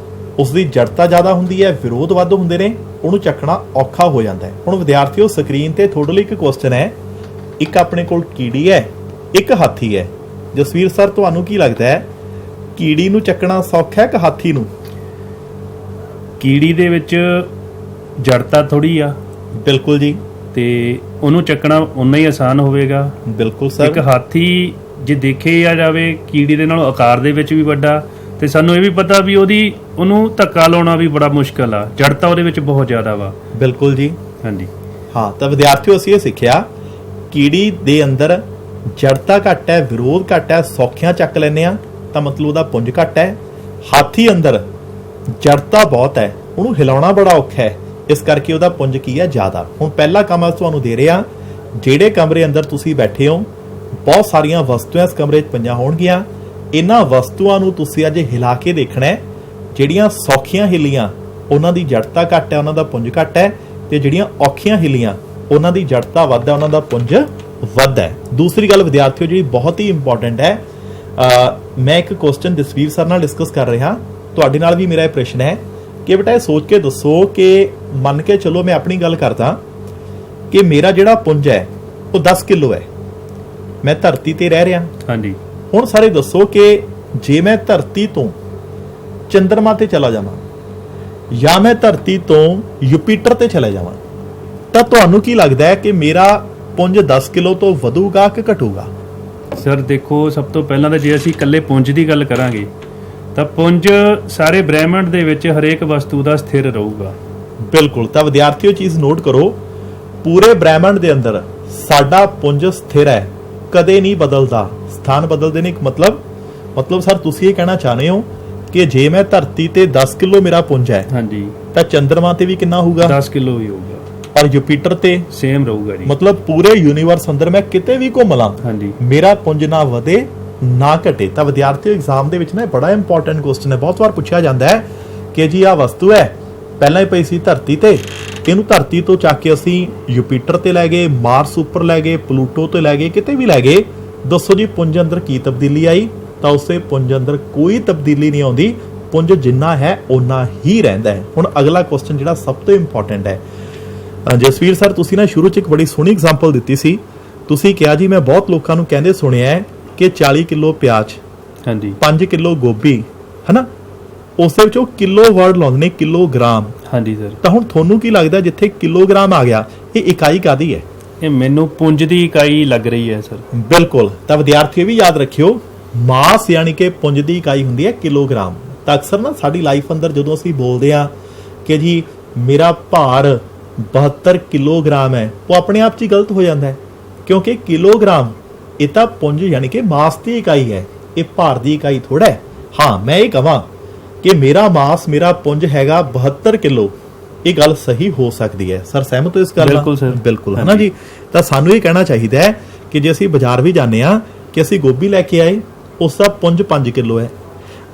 ਉਸ ਦੀ ਜੜਤਾ ਜ਼ਿਆਦਾ ਹੁੰਦੀ ਹੈ, ਵਿਰੋਧ ਵੱਧ ਹੁੰਦੇ ਨੇ, ਉਹਨੂੰ ਚੱਕਣਾ ਔਖਾ ਹੋ ਜਾਂਦਾ ਹੈ। ਹੁਣ ਵਿਦਿਆਰਥੀਓ, ਸਕਰੀਨ ਤੇ ਤੁਹਾਡੇ ਲਈ ਇੱਕ ਕੁਐਸਚਨ ਹੈ। ਇੱਕ ਆਪਣੇ ਕੋਲ ਕੀੜੀ ਹੈ, ਇੱਕ ਹਾਥੀ ਹੈ। ਜਸਵੀਰ ਸਰ, ਤੁਹਾਨੂੰ ਕੀ ਲੱਗਦਾ ਹੈ, ਕੀੜੀ ਨੂੰ ਚੱਕਣਾ ਸੌਖਾ ਹੈ ਕਿ ਹਾਥੀ ਨੂੰ? ਕੀੜੀ ਦੇ ਵਿੱਚ ਜੜਤਾ ਥੋੜੀ ਆ। ਬਿਲਕੁਲ ਜੀ। ਤੇ ਉਹਨੂੰ ਚੱਕਣਾ ਉਨਾ ਹੀ ਆਸਾਨ ਹੋਵੇਗਾ। ਬਿਲਕੁਲ ਸਰ। ਇੱਕ ਹਾਥੀ ਜੇ ਦੇਖਿਆ ਜਾਵੇ ਕੀੜੀ ਦੇ ਨਾਲੋਂ ਆਕਾਰ ਦੇ ਵਿੱਚ ਵੀ ਵੱਡਾ, ਤੇ ਸਾਨੂੰ ਇਹ ਵੀ ਪਤਾ ਵੀ ਉਹਨੂੰ ਧੱਕਾ ਲਾਉਣਾ ਵੀ ਬੜਾ ਮੁਸ਼ਕਲ ਆ। ਜੜਤਾ ਉਹਦੇ ਵਿੱਚ ਬਹੁਤ ਜ਼ਿਆਦਾ ਵਾ। ਬਿਲਕੁਲ ਜੀ। ਹਾਂਜੀ। ਹਾਂ, ਤਾਂ ਵਿਦਿਆਰਥੀਓ ਅਸੀਂ ਇਹ ਸਿੱਖਿਆ, ਕੀੜੀ ਦੇ ਅੰਦਰ ਜੜਤਾ ਘੱਟ ਹੈ, ਵਿਰੋਧ ਘੱਟ ਹੈ, ਸੌਖਿਆਂ ਚੱਕ ਲੈਂਦੇ ਆ ਤਾਂ ਮਤਲਬ ਉਹਦਾ ਪੁੰਜ ਘੱਟ ਹੈ। ਹਾਥੀ ਅੰਦਰ ਜੜਤਾ ਬਹੁਤ ਹੈ, ਉਹਨੂੰ ਹਿਲਾਉਣਾ ਬੜਾ ਔਖਾ ਹੈ, ਇਸ ਕਰਕੇ ਉਹਦਾ ਪੁੰਜ ਕੀ ਹੈ? ਜ਼ਿਆਦਾ। ਹੁਣ ਪਹਿਲਾ ਕੰਮ ਤੁਹਾਨੂੰ ਦੇ ਰਿਹਾ, ਜਿਹੜੇ ਕਮਰੇ ਅੰਦਰ ਤੁਸੀਂ ਬੈਠੇ ਹੋ, ਬਹੁਤ ਸਾਰੀਆਂ ਵਸਤੂਆਂ ਇਸ ਕਮਰੇ 'ਚ ਪਈਆਂ ਹੋਣਗੀਆਂ। ਇਹਨਾਂ ਵਸਤੂਆਂ ਨੂੰ ਤੁਸੀਂ ਅੱਜ ਹਿਲਾ ਕੇ ਦੇਖਣਾ ਹੈ। ਜਿਹੜੀਆਂ ਸੌਖੀਆਂ ਹਿੱਲੀਆਂ ਉਹਨਾਂ ਦੀ ਜੜਤਾ ਘੱਟ ਹੈ, ਉਹਨਾਂ ਦਾ ਪੁੰਜ ਘੱਟ ਹੈ, ਤੇ ਜਿਹੜੀਆਂ ਔਖੀਆਂ ਹਿੱਲੀਆਂ ਉਹਨਾਂ ਦੀ ਜੜਤਾ ਵੱਧ ਹੈ, ਉਹਨਾਂ ਦਾ ਪੁੰਜ ਵੱਧ ਹੈ। ਦੂਸਰੀ ਗੱਲ ਵਿਦਿਆਰਥੀਓ ਜਿਹੜੀ ਬਹੁਤ ਹੀ ਇੰਪੋਰਟੈਂਟ ਹੈ, ਮੈਂ ਇੱਕ ਕੁਐਸਚਨ ਜਸਵੀਰ ਸਰ ਨਾਲ ਡਿਸਕਸ ਕਰ ਰਿਹਾ, ਤੁਹਾਡੇ ਨਾਲ ਵੀ ਮੇਰਾ ਇਹ ਪ੍ਰਸ਼ਨ ਹੈ ਕਿ ਬੇਟਾ ਇਹ ਸੋਚ ਕੇ ਦੱਸੋ ਕਿ ਮੰਨ ਕੇ ਚਲੋ ਮੈਂ ਆਪਣੀ ਗੱਲ ਕਰਦਾ ਕਿ ਮੇਰਾ ਜਿਹੜਾ ਪੁੰਜ ਹੈ ਉਹ 10 ਕਿਲੋ ਹੈ, ਮੈਂ ਧਰਤੀ ਤੇ ਰਹਿ ਰਿਹਾ। ਹਾਂਜੀ। ਹੁਣ ਸਾਰੇ ਦੱਸੋ ਕਿ ਜੇ ਮੈਂ ਧਰਤੀ ਤੋਂ ਚੰਦਰਮਾ ਤੇ ਚਲਾ ਜਾਵਾਂ ਜਾਂ ਮੈਂ ਧਰਤੀ ਤੋਂ ਯੂਪੀਟਰ ਤੇ ਚਲਾ ਜਾਵਾਂ ਤਾਂ ਤੁਹਾਨੂੰ ਕੀ ਲੱਗਦਾ ਹੈ ਕਿ ਮੇਰਾ ਪੁੰਜ 10 ਕਿਲੋ ਤੋਂ ਵਧੂਗਾ ਕਿ ਘਟੂਗਾ? ਸਰ ਦੇਖੋ, ਸਭ ਤੋਂ ਪਹਿਲਾਂ ਤਾਂ ਜੇ ਅਸੀਂ ਇਕੱਲੇ ਪੁੰਜ ਦੀ ਗੱਲ ਕਰਾਂਗੇ ਤਾਂ ਪੁੰਜ ਸਾਰੇ ਬ੍ਰਹਿਮੰਡ ਦੇ ਵਿੱਚ ਹਰੇਕ ਵਸਤੂ ਦਾ ਸਥਿਰ ਰਹੂਗਾ। ਬਿਲਕੁਲ। ਤਾਂ ਵਿਦਿਆਰਥੀਓ ਚੀਜ਼ ਨੋਟ ਕਰੋ, ਪੂਰੇ ਬ੍ਰਹਿਮੰਡ ਦੇ ਅੰਦਰ ਸਾਡਾ ਪੁੰਜ ਸਥਿਰ ਹੈ, ਕਦੇ ਨਹੀਂ ਬਦਲਦਾ। ਸਥਾਨ ਬਦਲਦੇ ਨੇ, ਇੱਕ ਮਤਲਬ ਸਰ ਤੁਸੀਂ ਇਹ ਕਹਿਣਾ ਚਾਹੁੰਦੇ ਹੋ ਕਿ ਜੇ ਮੈਂ ਧਰਤੀ ਤੇ 10 ਕਿਲੋ ਮੇਰਾ ਪੁੰਜ ਹੈ, ਹਾਂਜੀ, ਤਾਂ ਚੰਦਰਮਾ ਤੇ ਵੀ ਕਿੰਨਾ ਹੋਊਗਾ? 10 ਕਿਲੋ ਹੀ ਹੋਊਗਾ। ਔਰ ਯੂਪੀਟਰ ਤੇ ਸੇਮ ਰਹੂਗਾ ਜੀ। ਮਤਲਬ ਪੂਰੇ ਯੂਨੀਵਰਸ ਅੰਦਰ ਮੈਂ ਕਿਤੇ ਵੀ ਘੁੰਮ ਲਾਂ, ਹਾਂਜੀ, ਮੇਰਾ ਪੁੰਜ ਨਾ ਵਧੇ ਨਾ ਘਟੇ। ਤਾਂ ਵਿਦਿਆਰਥੀਓ ਐਗਜ਼ਾਮ ਦੇ ਵਿੱਚ ਨਾ ਬੜਾ ਇੰਪੋਰਟੈਂਟ ਕੁਐਸਚਨ ਹੈ, ਬਹੁਤ ਵਾਰ ਪੁੱਛਿਆ ਜਾਂਦਾ ਹੈ ਕਿ ਜੀ ਆਹ ਵਸਤੂ ਹੈ ਪਹਿਲਾਂ ਹੀ ਪਈ ਸੀ ਧਰਤੀ ਤੇ, ਇਹਨੂੰ ਧਰਤੀ ਤੋਂ ਚੱਕ ਕੇ ਅਸੀਂ ਯੂਪੀਟਰ ਤੇ ਲੈ ਗਏ, ਮਾਰਸ ਉੱਪਰ ਲੈ ਗਏ, ਪਲੂਟੋ ਤੇ ਲੈ ਗਏ, ਕਿਤੇ ਵੀ ਲੈ ਗਏ, ਦੱਸੋ ਜੀ ਪੁੰਜ ਅੰਦਰ ਕੀ ਤਬਦੀਲੀ ਆਈ? ਤਾਂ ਉਸੇ ਪੁੰਜ ਅੰਦਰ ਕੋਈ ਤਬਦੀਲੀ ਨਹੀਂ ਆਉਂਦੀ, ਪੁੰਜ ਜਿੰਨਾ ਹੈ ਓਨਾ ਹੀ ਰਹਿੰਦਾ ਹੈ। ਹੁਣ ਅਗਲਾ ਕੁਐਸਚਨ ਜਿਹੜਾ ਸਭ ਤੋਂ ਇੰਪੋਰਟੈਂਟ ਹੈ, ਜਸਵੀਰ ਸਰ ਤੁਸੀਂ ਨਾ ਸ਼ੁਰੂ 'ਚ ਇੱਕ ਬੜੀ ਸੋਹਣੀ ਐਗਜ਼ਾਮਪਲ ਦਿੱਤੀ ਸੀ। ਤੁਸੀਂ ਕਿਹਾ ਜੀ ਮੈਂ ਬਹੁਤ ਲੋਕਾਂ ਨੂੰ ਕਹਿੰਦੇ ਸੁਣਿਆ ਹੈ ਕਿ 40 ਕਿਲੋ ਪਿਆਜ਼, ਹਾਂਜੀ, 5 ਕਿਲੋ ਗੋਭੀ, ਹਨਾ, ਉਸੇ ਵਿੱਚੋਂ ਕਿਲੋ ਵਰਡ ਲਾਉਂਦੇ ਨੇ, ਕਿਲੋਗ੍ਰਾਮ। ਹਾਂਜੀ ਸਰ। ਤਾਂ ਹੁਣ ਤੁਹਾਨੂੰ ਕੀ ਲੱਗਦਾ ਜਿੱਥੇ ਕਿਲੋਗ੍ਰਾਮ ਆ ਗਿਆ, ਇਹ ਇਕਾਈ ਕਾਦੀ ਹੈ? ਇਹ ਮੈਨੂੰ ਪੁੰਜ ਦੀ ਇਕਾਈ ਲੱਗ ਰਹੀ ਹੈ ਸਰ। ਬਿਲਕੁਲ। ਤਾਂ ਵਿਦਿਆਰਥੀਓ ਵੀ ਯਾਦ ਰੱਖਿਓ, ਮਾਸ ਯਾਨੀ ਕਿ ਪੁੰਜ ਦੀ ਇਕਾਈ ਹੁੰਦੀ ਹੈ ਕਿਲੋਗ੍ਰਾਮ। ਤਾਂ ਅਕਸਰ ਨਾ ਸਾਡੀ ਲਾਈਫ ਅੰਦਰ ਜਦੋਂ ਅਸੀਂ ਬੋਲਦੇ ਆ ਕਿ ਜੀ ਮੇਰਾ ਭਾਰ 72 ਕਿਲੋਗ੍ਰਾਮ ਹੈ, ਉਹ ਆਪਣੇ ਆਪ 'ਚ ਹੀ ਗਲਤ ਹੋ ਜਾਂਦਾ ਹੈ, ਕਿਉਂਕਿ ਕਿਲੋਗ੍ਰਾਮ ਇਹ ਤਾਂ ਪੁੰਜ ਯਾਨੀ ਕਿ ਮਾਸ ਦੀ ਇਕਾਈ ਹੈ, ਇਹ ਭਾਰ ਦੀ ਇਕਾਈ ਥੋੜਾ ਹੈ। ਹਾਂ, ਮੈਂ ਇਹ ਕਹਾਂ ਕਿ ਮੇਰਾ ਮਾਸ, ਮੇਰਾ ਪੁੰਜ ਹੈਗਾ 72 ਕਿਲੋ, ਇਹ ਗੱਲ ਸਹੀ ਹੋ ਸਕਦੀ ਹੈ। ਸਰ ਸਹਿਮਤ ਹੋ ਇਸ ਗੱਲ ਨਾਲ? ਬਿਲਕੁਲ ਸਰ। ਬਿਲਕੁਲ, ਹੈ ਨਾ ਜੀ। ਤਾਂ ਸਾਨੂੰ ਇਹ ਕਹਿਣਾ ਚਾਹੀਦਾ ਹੈ ਕਿ ਜੇ ਅਸੀਂ ਬਾਜ਼ਾਰ ਵੀ ਜਾਂਦੇ ਆ ਕਿ ਅਸੀਂ ਗੋਭੀ ਲੈ ਕੇ ਆਏ, ਉਸ ਦਾ ਪੁੰਜ 5 ਕਿਲੋ ਹੈ,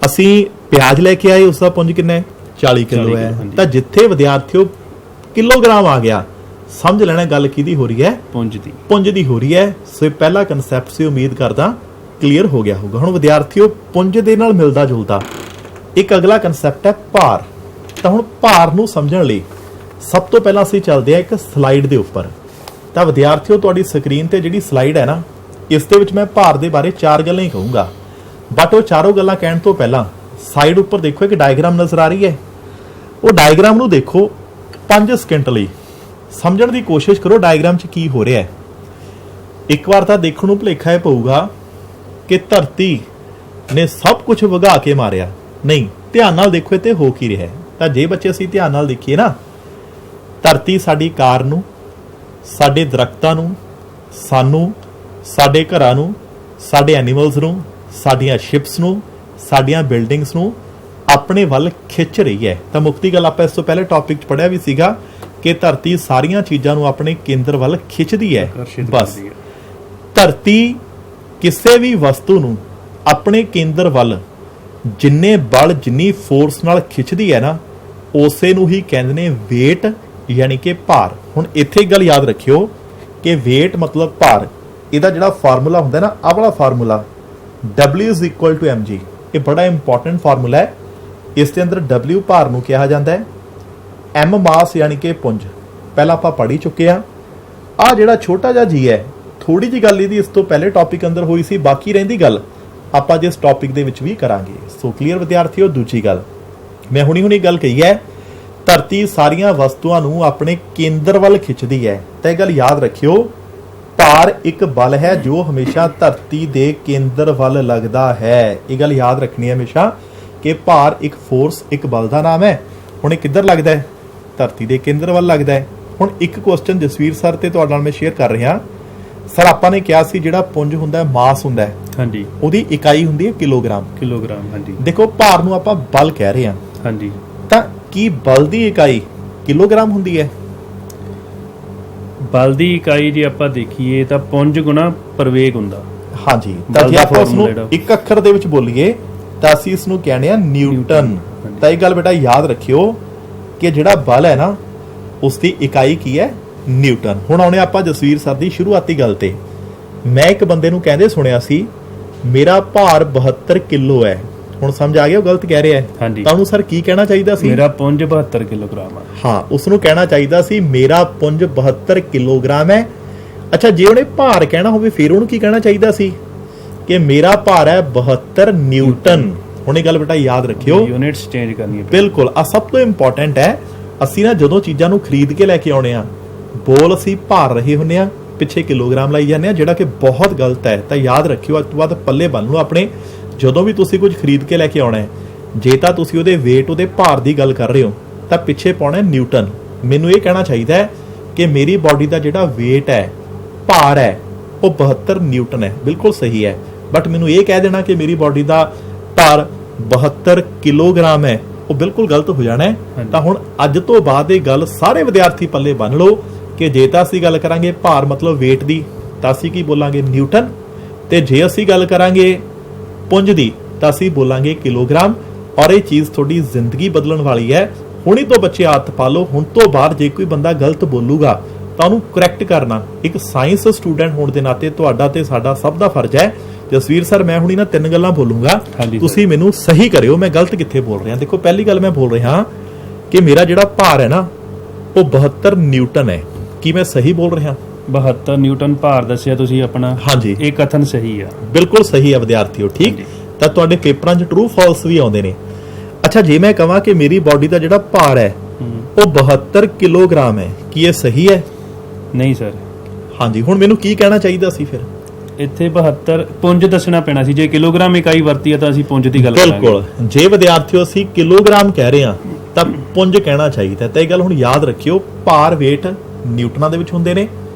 ਅਸੀਂ ਪਿਆਜ਼ ਲੈ ਕੇ ਆਏ, ਉਸ ਦਾ ਪੁੰਜ ਕਿੰਨਾ ਹੈ? 40 ਕਿਲੋ ਹੈ। ਤਾਂ ਜਿੱਥੇ ਵਿਦਿਆਰਥੀਓ ਕਿਲੋਗ੍ਰਾਮ ਆ ਗਿਆ, ਸਮਝ ਲੈਣਾ ਗੱਲ ਕਿਹਦੀ ਹੋ ਰਹੀ ਹੈ? ਪੁੰਜ ਦੀ ਹੋ ਰਹੀ ਹੈ। ਸੋ ਪਹਿਲਾ ਕਨਸੈਪਟ ਸੀ, ਉਮੀਦ ਕਰਦਾ ਕਲੀਅਰ ਹੋ ਗਿਆ ਹੋਊਗਾ। ਹੁਣ ਵਿਦਿਆਰਥੀਓ ਪੁੰਜ ਦੇ ਨਾਲ ਮਿਲਦਾ ਜੁਲਦਾ ਇੱਕ ਅਗਲਾ ਕਨਸੈਪਟ ਹੈ ਭਾਰ। ਤਾਂ ਹੁਣ ਭਾਰ ਨੂੰ ਸਮਝਣ ਲਈ ਸਭ ਤੋਂ ਪਹਿਲਾਂ ਅਸੀਂ ਚੱਲਦੇ ਆ ਇੱਕ ਸਲਾਈਡ ਦੇ ਉੱਪਰ। ਤਾਂ ਵਿਦਿਆਰਥੀਓ ਤੁਹਾਡੀ ਸਕਰੀਨ ਤੇ ਜਿਹੜੀ ਸਲਾਈਡ ਹੈ ਨਾ, ਇਸ ਦੇ ਵਿੱਚ ਮੈਂ ਭਾਰ ਦੇ ਬਾਰੇ 4 ਗੱਲਾਂ ਹੀ ਕਹੂੰਗਾ, ਬਟ ਉਹ ਚਾਰੋਂ ਗੱਲਾਂ ਕਹਿਣ ਤੋਂ ਪਹਿਲਾਂ ਸਾਈਡ ਉੱਪਰ ਦੇਖੋ ਇੱਕ ਡਾਇਗਰਾਮ ਨਜ਼ਰ ਆ ਰਹੀ ਹੈ। ਉਹ ਡਾਇਗਰਾਮ ਨੂੰ ਦੇਖੋ 5 ਸਕਿੰਟ ਲਈ, ਸਮਝਣ ਦੀ ਕੋਸ਼ਿਸ਼ ਕਰੋ ਡਾਇਗਰਾਮ 'ਚ ਕੀ ਹੋ ਰਿਹਾ ਹੈ। ਇੱਕ ਵਾਰ ਤਾਂ ਦੇਖਣ ਨੂੰ ਭੁਲੇਖਾ ਇਹ ਪਊਗਾ ਕਿ ਧਰਤੀ ਨੇ ਸਭ ਕੁਝ ਵਗਾ ਕੇ ਮਾਰਿਆ, ਨਹੀਂ, ਧਿਆਨ ਨਾਲ ਦੇਖੋ ਤੇ ਹੋ ਕੀ ਰਿਹਾ ਹੈ। ਤਾਂ ਜੇ ਬੱਚੇ ਅਸੀਂ ਧਿਆਨ ਨਾਲ ਦੇਖੀਏ ਨਾ, ਧਰਤੀ ਸਾਡੀ ਕਾਰ ਨੂੰ, ਸਾਡੇ ਦਰਖਤਾਂ ਨੂੰ, ਸਾਨੂੰ, ਸਾਡੇ ਘਰਾਂ ਨੂੰ, ਸਾਡੇ ਐਨੀਮਲਸ ਨੂੰ, ਸਾਡੀਆਂ ਸ਼ਿਪਸ ਨੂੰ, ਸਾਡੀਆਂ ਬਿਲਡਿੰਗਸ ਨੂੰ ਆਪਣੇ ਵੱਲ ਖਿੱਚ ਰਹੀ ਹੈ। ਤਾਂ ਮੁੱਕਦੀ ਗੱਲ ਆਪਾਂ ਇਸ ਤੋਂ ਪਹਿਲੇ ਟੌਪਿਕ 'ਚ ਪੜ੍ਹਿਆ ਵੀ ਸੀਗਾ ਕਿ ਧਰਤੀ ਸਾਰੀਆਂ ਚੀਜ਼ਾਂ ਨੂੰ ਆਪਣੇ ਕੇਂਦਰ ਵੱਲ ਖਿੱਚਦੀ ਹੈ। ਬਸ ਧਰਤੀ ਕਿਸੇ ਵੀ ਵਸਤੂ ਨੂੰ ਆਪਣੇ ਕੇਂਦਰ ਵੱਲ ਜਿੰਨੇ ਬਲ, ਜਿੰਨੀ ਫੋਰਸ ਨਾਲ ਖਿੱਚਦੀ ਹੈ ਨਾ, ਉਸੇ ਨੂੰ ਹੀ ਕਹਿੰਦੇ ਨੇ weight ਯਾਨੀ ਕਿ ਭਾਰ। ਹੁਣ ਇੱਥੇ ਇੱਕ ਗੱਲ ਯਾਦ ਰੱਖਿਓ ਕਿ weight ਮਤਲਬ ਭਾਰ, ਇਹਦਾ ਜਿਹੜਾ ਫਾਰਮੂਲਾ ਹੁੰਦਾ ਨਾ, ਆਹ ਵਾਲਾ formula W is equal to mg, ਇਹ ਬੜਾ ਇੰਪੋਰਟੈਂਟ ਫਾਰਮੂਲਾ ਹੈ। ਇਸ ਦੇ ਅੰਦਰ W ਭਾਰ ਨੂੰ ਕਿਹਾ ਜਾਂਦਾ ਹੈ, M ਮਾਸ ਯਾਨੀ ਕਿ ਪੁੰਜ, ਪਹਿਲਾਂ ਆਪਾਂ ਪੜ੍ਹ ਹੀ ਚੁੱਕੇ ਆ। ਆਹ ਜਿਹੜਾ ਛੋਟਾ ਜਿਹਾ ਜੀ ਹੈ, ਥੋੜੀ ਜਿਹੀ ਗੱਲ ਇਹਦੀ ਇਸ ਤੋਂ ਪਹਿਲੇ ਟੌਪਿਕ ਅੰਦਰ ਹੋਈ ਸੀ, ਬਾਕੀ ਰਹਿੰਦੀ ਗੱਲ ਆਪਾਂ ਜਿਸ ਟੌਪਿਕ ਦੇ ਵਿੱਚ ਵੀ ਕਰਾਂਗੇ। ਸੋ ਕਲੀਅਰ ਵਿਦਿਆਰਥੀਓ। ਦੂਜੀ ਗੱਲ ਮੈਂ ਹੁਣੀ ਗੱਲ ਕਹੀ ਹੈ, ਧਰਤੀ ਸਾਰੀਆਂ ਵਸਤੂਆਂ ਨੂੰ ਆਪਣੇ ਕੇਂਦਰ ਵੱਲ ਖਿੱਚਦੀ ਹੈ। ਤਾਂ ਇਹ ਗੱਲ ਯਾਦ ਰੱਖਿਓ, ਭਾਰ ਇੱਕ ਬਲ ਹੈ ਜੋ ਹਮੇਸ਼ਾ ਧਰਤੀ ਦੇ ਕੇਂਦਰ ਵੱਲ ਲੱਗਦਾ ਹੈ। ਇਹ ਗੱਲ ਯਾਦ ਰੱਖਣੀ ਹੈ ਹਮੇਸ਼ਾ ਕਿ ਭਾਰ ਇੱਕ ਫੋਰਸ, ਇੱਕ ਬਲ ਦਾ ਨਾਮ ਹੈ। ਹੁਣ ਇਹ ਕਿੱਧਰ ਲੱਗਦਾ ਹੈ? ਧਰਤੀ ਦੇ ਕੇਂਦਰ ਵੱਲ ਲੱਗਦਾ ਹੈ। ਹੁਣ ਇੱਕ ਕੁਐਸਚਨ ਜਸਵੀਰ ਸਰ ਤੇ ਤੁਹਾਡੇ ਨਾਲ ਮੈਂ ਸ਼ੇਅਰ ਕਰ ਰਿਹਾ। ਸਰ ਆਪਾਂ ਨੇ ਕਿਹਾ ਸੀ ਜਿਹੜਾ ਪੁੰਜ ਹੁੰਦਾ ਹੈ, ਮਾਸ ਹੁੰਦਾ ਹੈ, ਹਾਂਜੀ, ਉਹਦੀ ਇਕਾਈ ਹੁੰਦੀ ਹੈ ਕਿਲੋਗ੍ਰਾਮ। ਹਾਂਜੀ। ਦੇਖੋ ਭਾਰ ਨੂੰ ਆਪਾਂ ਬਲ ਕਹਿ ਰਹੇ ਹਾਂ, ਹਾਂਜੀ, ਤਾਂ ਕੀ ਬਲ ਦੀ ਇਕਾਈ ਕਿਲੋਗ੍ਰਾਮ ਹੁੰਦੀ ਹੈ? ਬਲ ਦੀ ਇਕਾਈ ਜੇ ਆਪਾਂ ਦੇਖੀਏ ਤਾਂ ਪੁੰਜ ਗੁਣਾ ਪ੍ਰਵੇਗ ਹੁੰਦਾ। ਹਾਂਜੀ, ਤਾਂ ਜੇ ਆਪਾਂ ਉਸ ਨੂੰ ਇੱਕ ਅੱਖਰ ਦੇ ਵਿੱਚ ਬੋਲੀਏ ਤਾਂ ਅਸੀਂ ਇਸ ਨੂੰ ਕਹਿੰਦੇ ਆ ਨਿਊਟਨ। ਤਾਂ ਇਹ ਗੱਲ ਬੇਟਾ ਯਾਦ ਰੱਖਿਓ ਕਿ ਜਿਹੜਾ ਬਲ ਹੈ ਨਾ ਉਸ ਦੀ ਇਕਾਈ ਕੀ ਹੈ? ਨਿਊਟਨ। ਹੁਣ ਆਉਣੇ ਆਪਾਂ ਜਸਵੀਰ ਸਰ ਦੀ ਸ਼ੁਰੂਆਤੀ ਗੱਲ ਤੇ। ਮੈਂ ਇੱਕ ਬੰਦੇ ਨੂੰ ਕਹਿੰਦੇ ਸੁਣਿਆ ਸੀ ਮੇਰਾ ਭਾਰ 72 ਕਿਲੋ ਹੈ। ਹੁਣ ਸਮਝ ਆ ਗਿਆ ਉਹ ਗਲਤ ਕਹਿ ਰਿਹਾ ਹੈ? ਤਾਂ ਉਹਨੂੰ ਸਰ ਕੀ ਕਹਿਣਾ ਚਾਹੀਦਾ ਸੀ? ਮੇਰਾ ਪੁੰਜ 72 ਕਿਲੋਗ੍ਰਾਮ ਆ। ਹਾਂ, ਉਸ ਨੂੰ ਕਹਿਣਾ ਚਾਹੀਦਾ ਸੀ ਮੇਰਾ ਪੁੰਜ 72 ਕਿਲੋਗ੍ਰਾਮ ਹੈ। ਅੱਛਾ, ਜੇ ਉਹਨੇ ਭਾਰ ਕਹਿਣਾ ਹੋਵੇ ਫਿਰ ਉਹਨੂੰ ਕੀ ਕਹਿਣਾ ਚਾਹੀਦਾ ਸੀ? ਕਿ ਮੇਰਾ ਭਾਰ ਹੈ 72 ਨਿਊਟਨ। ਹੁਣ ਇਹ ਗੱਲ ਬੇਟਾ ਯਾਦ ਰੱਖਿਓ, ਯੂਨਿਟਸ ਚੇਂਜ ਕਰਨੀ ਹੈ। ਬਿਲਕੁਲ, ਆ ਸਭ ਤੋਂ ਇੰਪੋਰਟੈਂਟ ਹੈ। ਅਸੀਂ ਨਾ ਜਦੋਂ ਚੀਜ਼ਾਂ ਨੂੰ ਖਰੀਦ ਕੇ ਲੈ ਕੇ ਆਉਣੇ ਆ, ਬੋਲ ਅਸੀਂ ਭਾਰ ਰਹੇ ਹੁੰਨੇ ਆ, ਪਿੱਛੇ ਕਿਲੋਗ੍ਰਾਮ ਲਾਈ ਜਾਂਦੇ ਆ, ਜਿਹੜਾ ਕਿ ਬਹੁਤ ਗਲਤ ਹੈ। ਤਾਂ ਯਾਦ ਰੱਖਿਓ, ਅੱਜ ਤੋਂ ਬਾਅਦ ਪੱਲੇ ਬੰਨ ਲਓ ਆਪਣੇ। ਜਦੋਂ ਵੀ ਤੁਸੀਂ ਕੁਝ ਖਰੀਦ ਕੇ ਲੈ ਕੇ ਆਉਣਾ ਹੈ, ਜੇ ਤਾਂ ਤੁਸੀਂ ਉਹਦੇ weight, ਉਹਦੇ ਭਾਰ ਦੀ ਗੱਲ ਕਰ ਰਹੇ ਹੋ ਤਾਂ ਪਿੱਛੇ ਪਾਉਣਾ ਨਿਊਟਨ। ਮੈਨੂੰ ਇਹ ਕਹਿਣਾ ਚਾਹੀਦਾ ਹੈ ਕਿ ਮੇਰੀ ਬਾਡੀ ਦਾ ਜਿਹੜਾ weight ਹੈ, ਭਾਰ ਹੈ, ਉਹ 72 ਨਿਊਟਨ ਹੈ। ਬਿਲਕੁਲ ਸਹੀ ਹੈ, ਬਟ ਮੈਨੂੰ ਇਹ ਕਹਿ ਦੇਣਾ ਕਿ ਮੇਰੀ ਬਾਡੀ ਦਾ ਭਾਰ 72 ਕਿਲੋਗ੍ਰਾਮ ਹੈ, ਉਹ ਬਿਲਕੁਲ ਗਲਤ ਹੋ ਜਾਣਾ ਹੈ। ਤਾਂ ਹੁਣ ਅੱਜ ਤੋਂ ਬਾਅਦ ਇਹ ਗੱਲ ਸਾਰੇ ਵਿਦਿਆਰਥੀ ਪੱਲੇ ਬੰਨ ਲਓ ਕਿ ਜੇ ਤਾਂ ਅਸੀਂ ਗੱਲ ਕਰਾਂਗੇ ਭਾਰ ਮਤਲਬ weight ਦੀ ਤਾਂ ਅਸੀਂ ਕੀ ਬੋਲਾਂਗੇ? ਨਿਊਟਨ। ਤੇ ਜੇ ਅਸੀਂ ਗੱਲ ਕਰਾਂਗੇ ਪੁੰਜ ਦੀ ਤਾਂ ਅਸੀਂ ਬੋਲਾਂਗੇ ਕਿਲੋਗ੍ਰਾਮ। ਔਰ ਇਹ ਚੀਜ਼ ਤੁਹਾਡੀ ਜ਼ਿੰਦਗੀ ਬਦਲਣ ਵਾਲੀ ਹੈ। ਹੁਣੀ ਤੋਂ ਬੱਚੇ ਆਦਤ ਪਾ ਲਓ। ਹੁਣ ਤੋਂ ਬਾਅਦ ਜੇ ਕੋਈ ਬੰਦਾ ਗਲਤ ਬੋਲੂਗਾ ਤਾਂ ਉਹਨੂੰ ਕਰੈਕਟ ਕਰਨਾ ਇੱਕ ਸਾਇੰਸ ਸਟੂਡੈਂਟ ਹੋਣ ਦੇ ਨਾਤੇ ਤੁਹਾਡਾ ਤੇ ਸਾਡਾ ਸਭ ਦਾ ਫਰਜ਼ ਹੈ। ਜਸਵੀਰ ਸਰ, ਮੈਂ ਹੁਣੀ ਨਾ 3 ਗੱਲਾਂ ਬੋਲੂੰਗਾ, ਤੁਸੀਂ ਮੈਨੂੰ ਸਹੀ ਕਰਿਓ ਮੈਂ ਗਲਤ ਕਿੱਥੇ ਬੋਲ ਰਿਹਾ। ਦੇਖੋ, ਪਹਿਲੀ ਗੱਲ ਮੈਂ ਬੋਲ ਰਿਹਾ ਕਿ ਮੇਰਾ ਜਿਹੜਾ ਭਾਰ ਹੈ ਨਾ ਉਹ 72 ਨਿਊਟਨ ਹੈ। ਕੀ ਮੈਂ ਸਹੀ ਬੋਲ ਰਿਹਾ? 72 ਨਿਊਟਨ ਭਾਰ ਦੱਸਿਆ ਤੁਸੀਂ ਆਪਣਾ। ਹਾਂਜੀ, ਇਹ ਕਥਨ ਸਹੀ ਆ, ਬਿਲਕੁਲ ਸਹੀ ਆ ਵਿਦਿਆਰਥੀਓ। ਠੀਕ, ਤਾਂ ਤੁਹਾਡੇ ਪੇਪਰਾਂ 'ਚ ਟਰੂ ਫਾਲਸ ਵੀ ਆਉਂਦੇ ਨੇ। ਅੱਛਾ, ਜੇ ਮੈਂ ਕਹਾਂ ਕਿ ਮੇਰੀ ਬਾਡੀ ਦਾ ਜਿਹੜਾ ਭਾਰ ਹੈ ਉਹ 72 ਕਿਲੋਗ੍ਰਾਮ ਹੈ, ਕੀ ਇਹ ਸਹੀ ਹੈ? ਨਹੀਂ ਸਰ। ਹਾਂਜੀ, ਹੁਣ ਮੈਨੂੰ ਕੀ ਕਹਿਣਾ ਚਾਹੀਦਾ ਸੀ ਫਿਰ? ਇੱਥੇ 72 ਪੁੰਜ ਦੱਸਣਾ ਪੈਣਾ ਸੀ। ਜੇ ਕਿਲੋਗ੍ਰਾਮ ਇਕਾਈ ਵਰਤੀ ਆ ਤਾਂ ਅਸੀਂ ਪੁੰਜ ਦੀ ਗੱਲ ਕਰਾਂਗੇ। ਬਿਲਕੁਲ, ਜੇ ਵਿਦਿਆਰਥੀਓ ਅਸੀਂ ਕਿਲੋਗ੍ਰਾਮ ਕਹਿ ਰਹੇ ਹਾਂ ਤਾਂ ਪੁੰਜ ਕਹਿਣਾ ਚਾਹੀਦਾ। ਤਾਂ ਇਹ ਗੱਲ ਹੁਣ ਯਾਦ ਰੱਖਿਓ, ਭਾਰ weight ਨਿਊਟਨਾਂ ਦੇ ਵਿੱਚ ਹੁੰਦੇ ਨੇ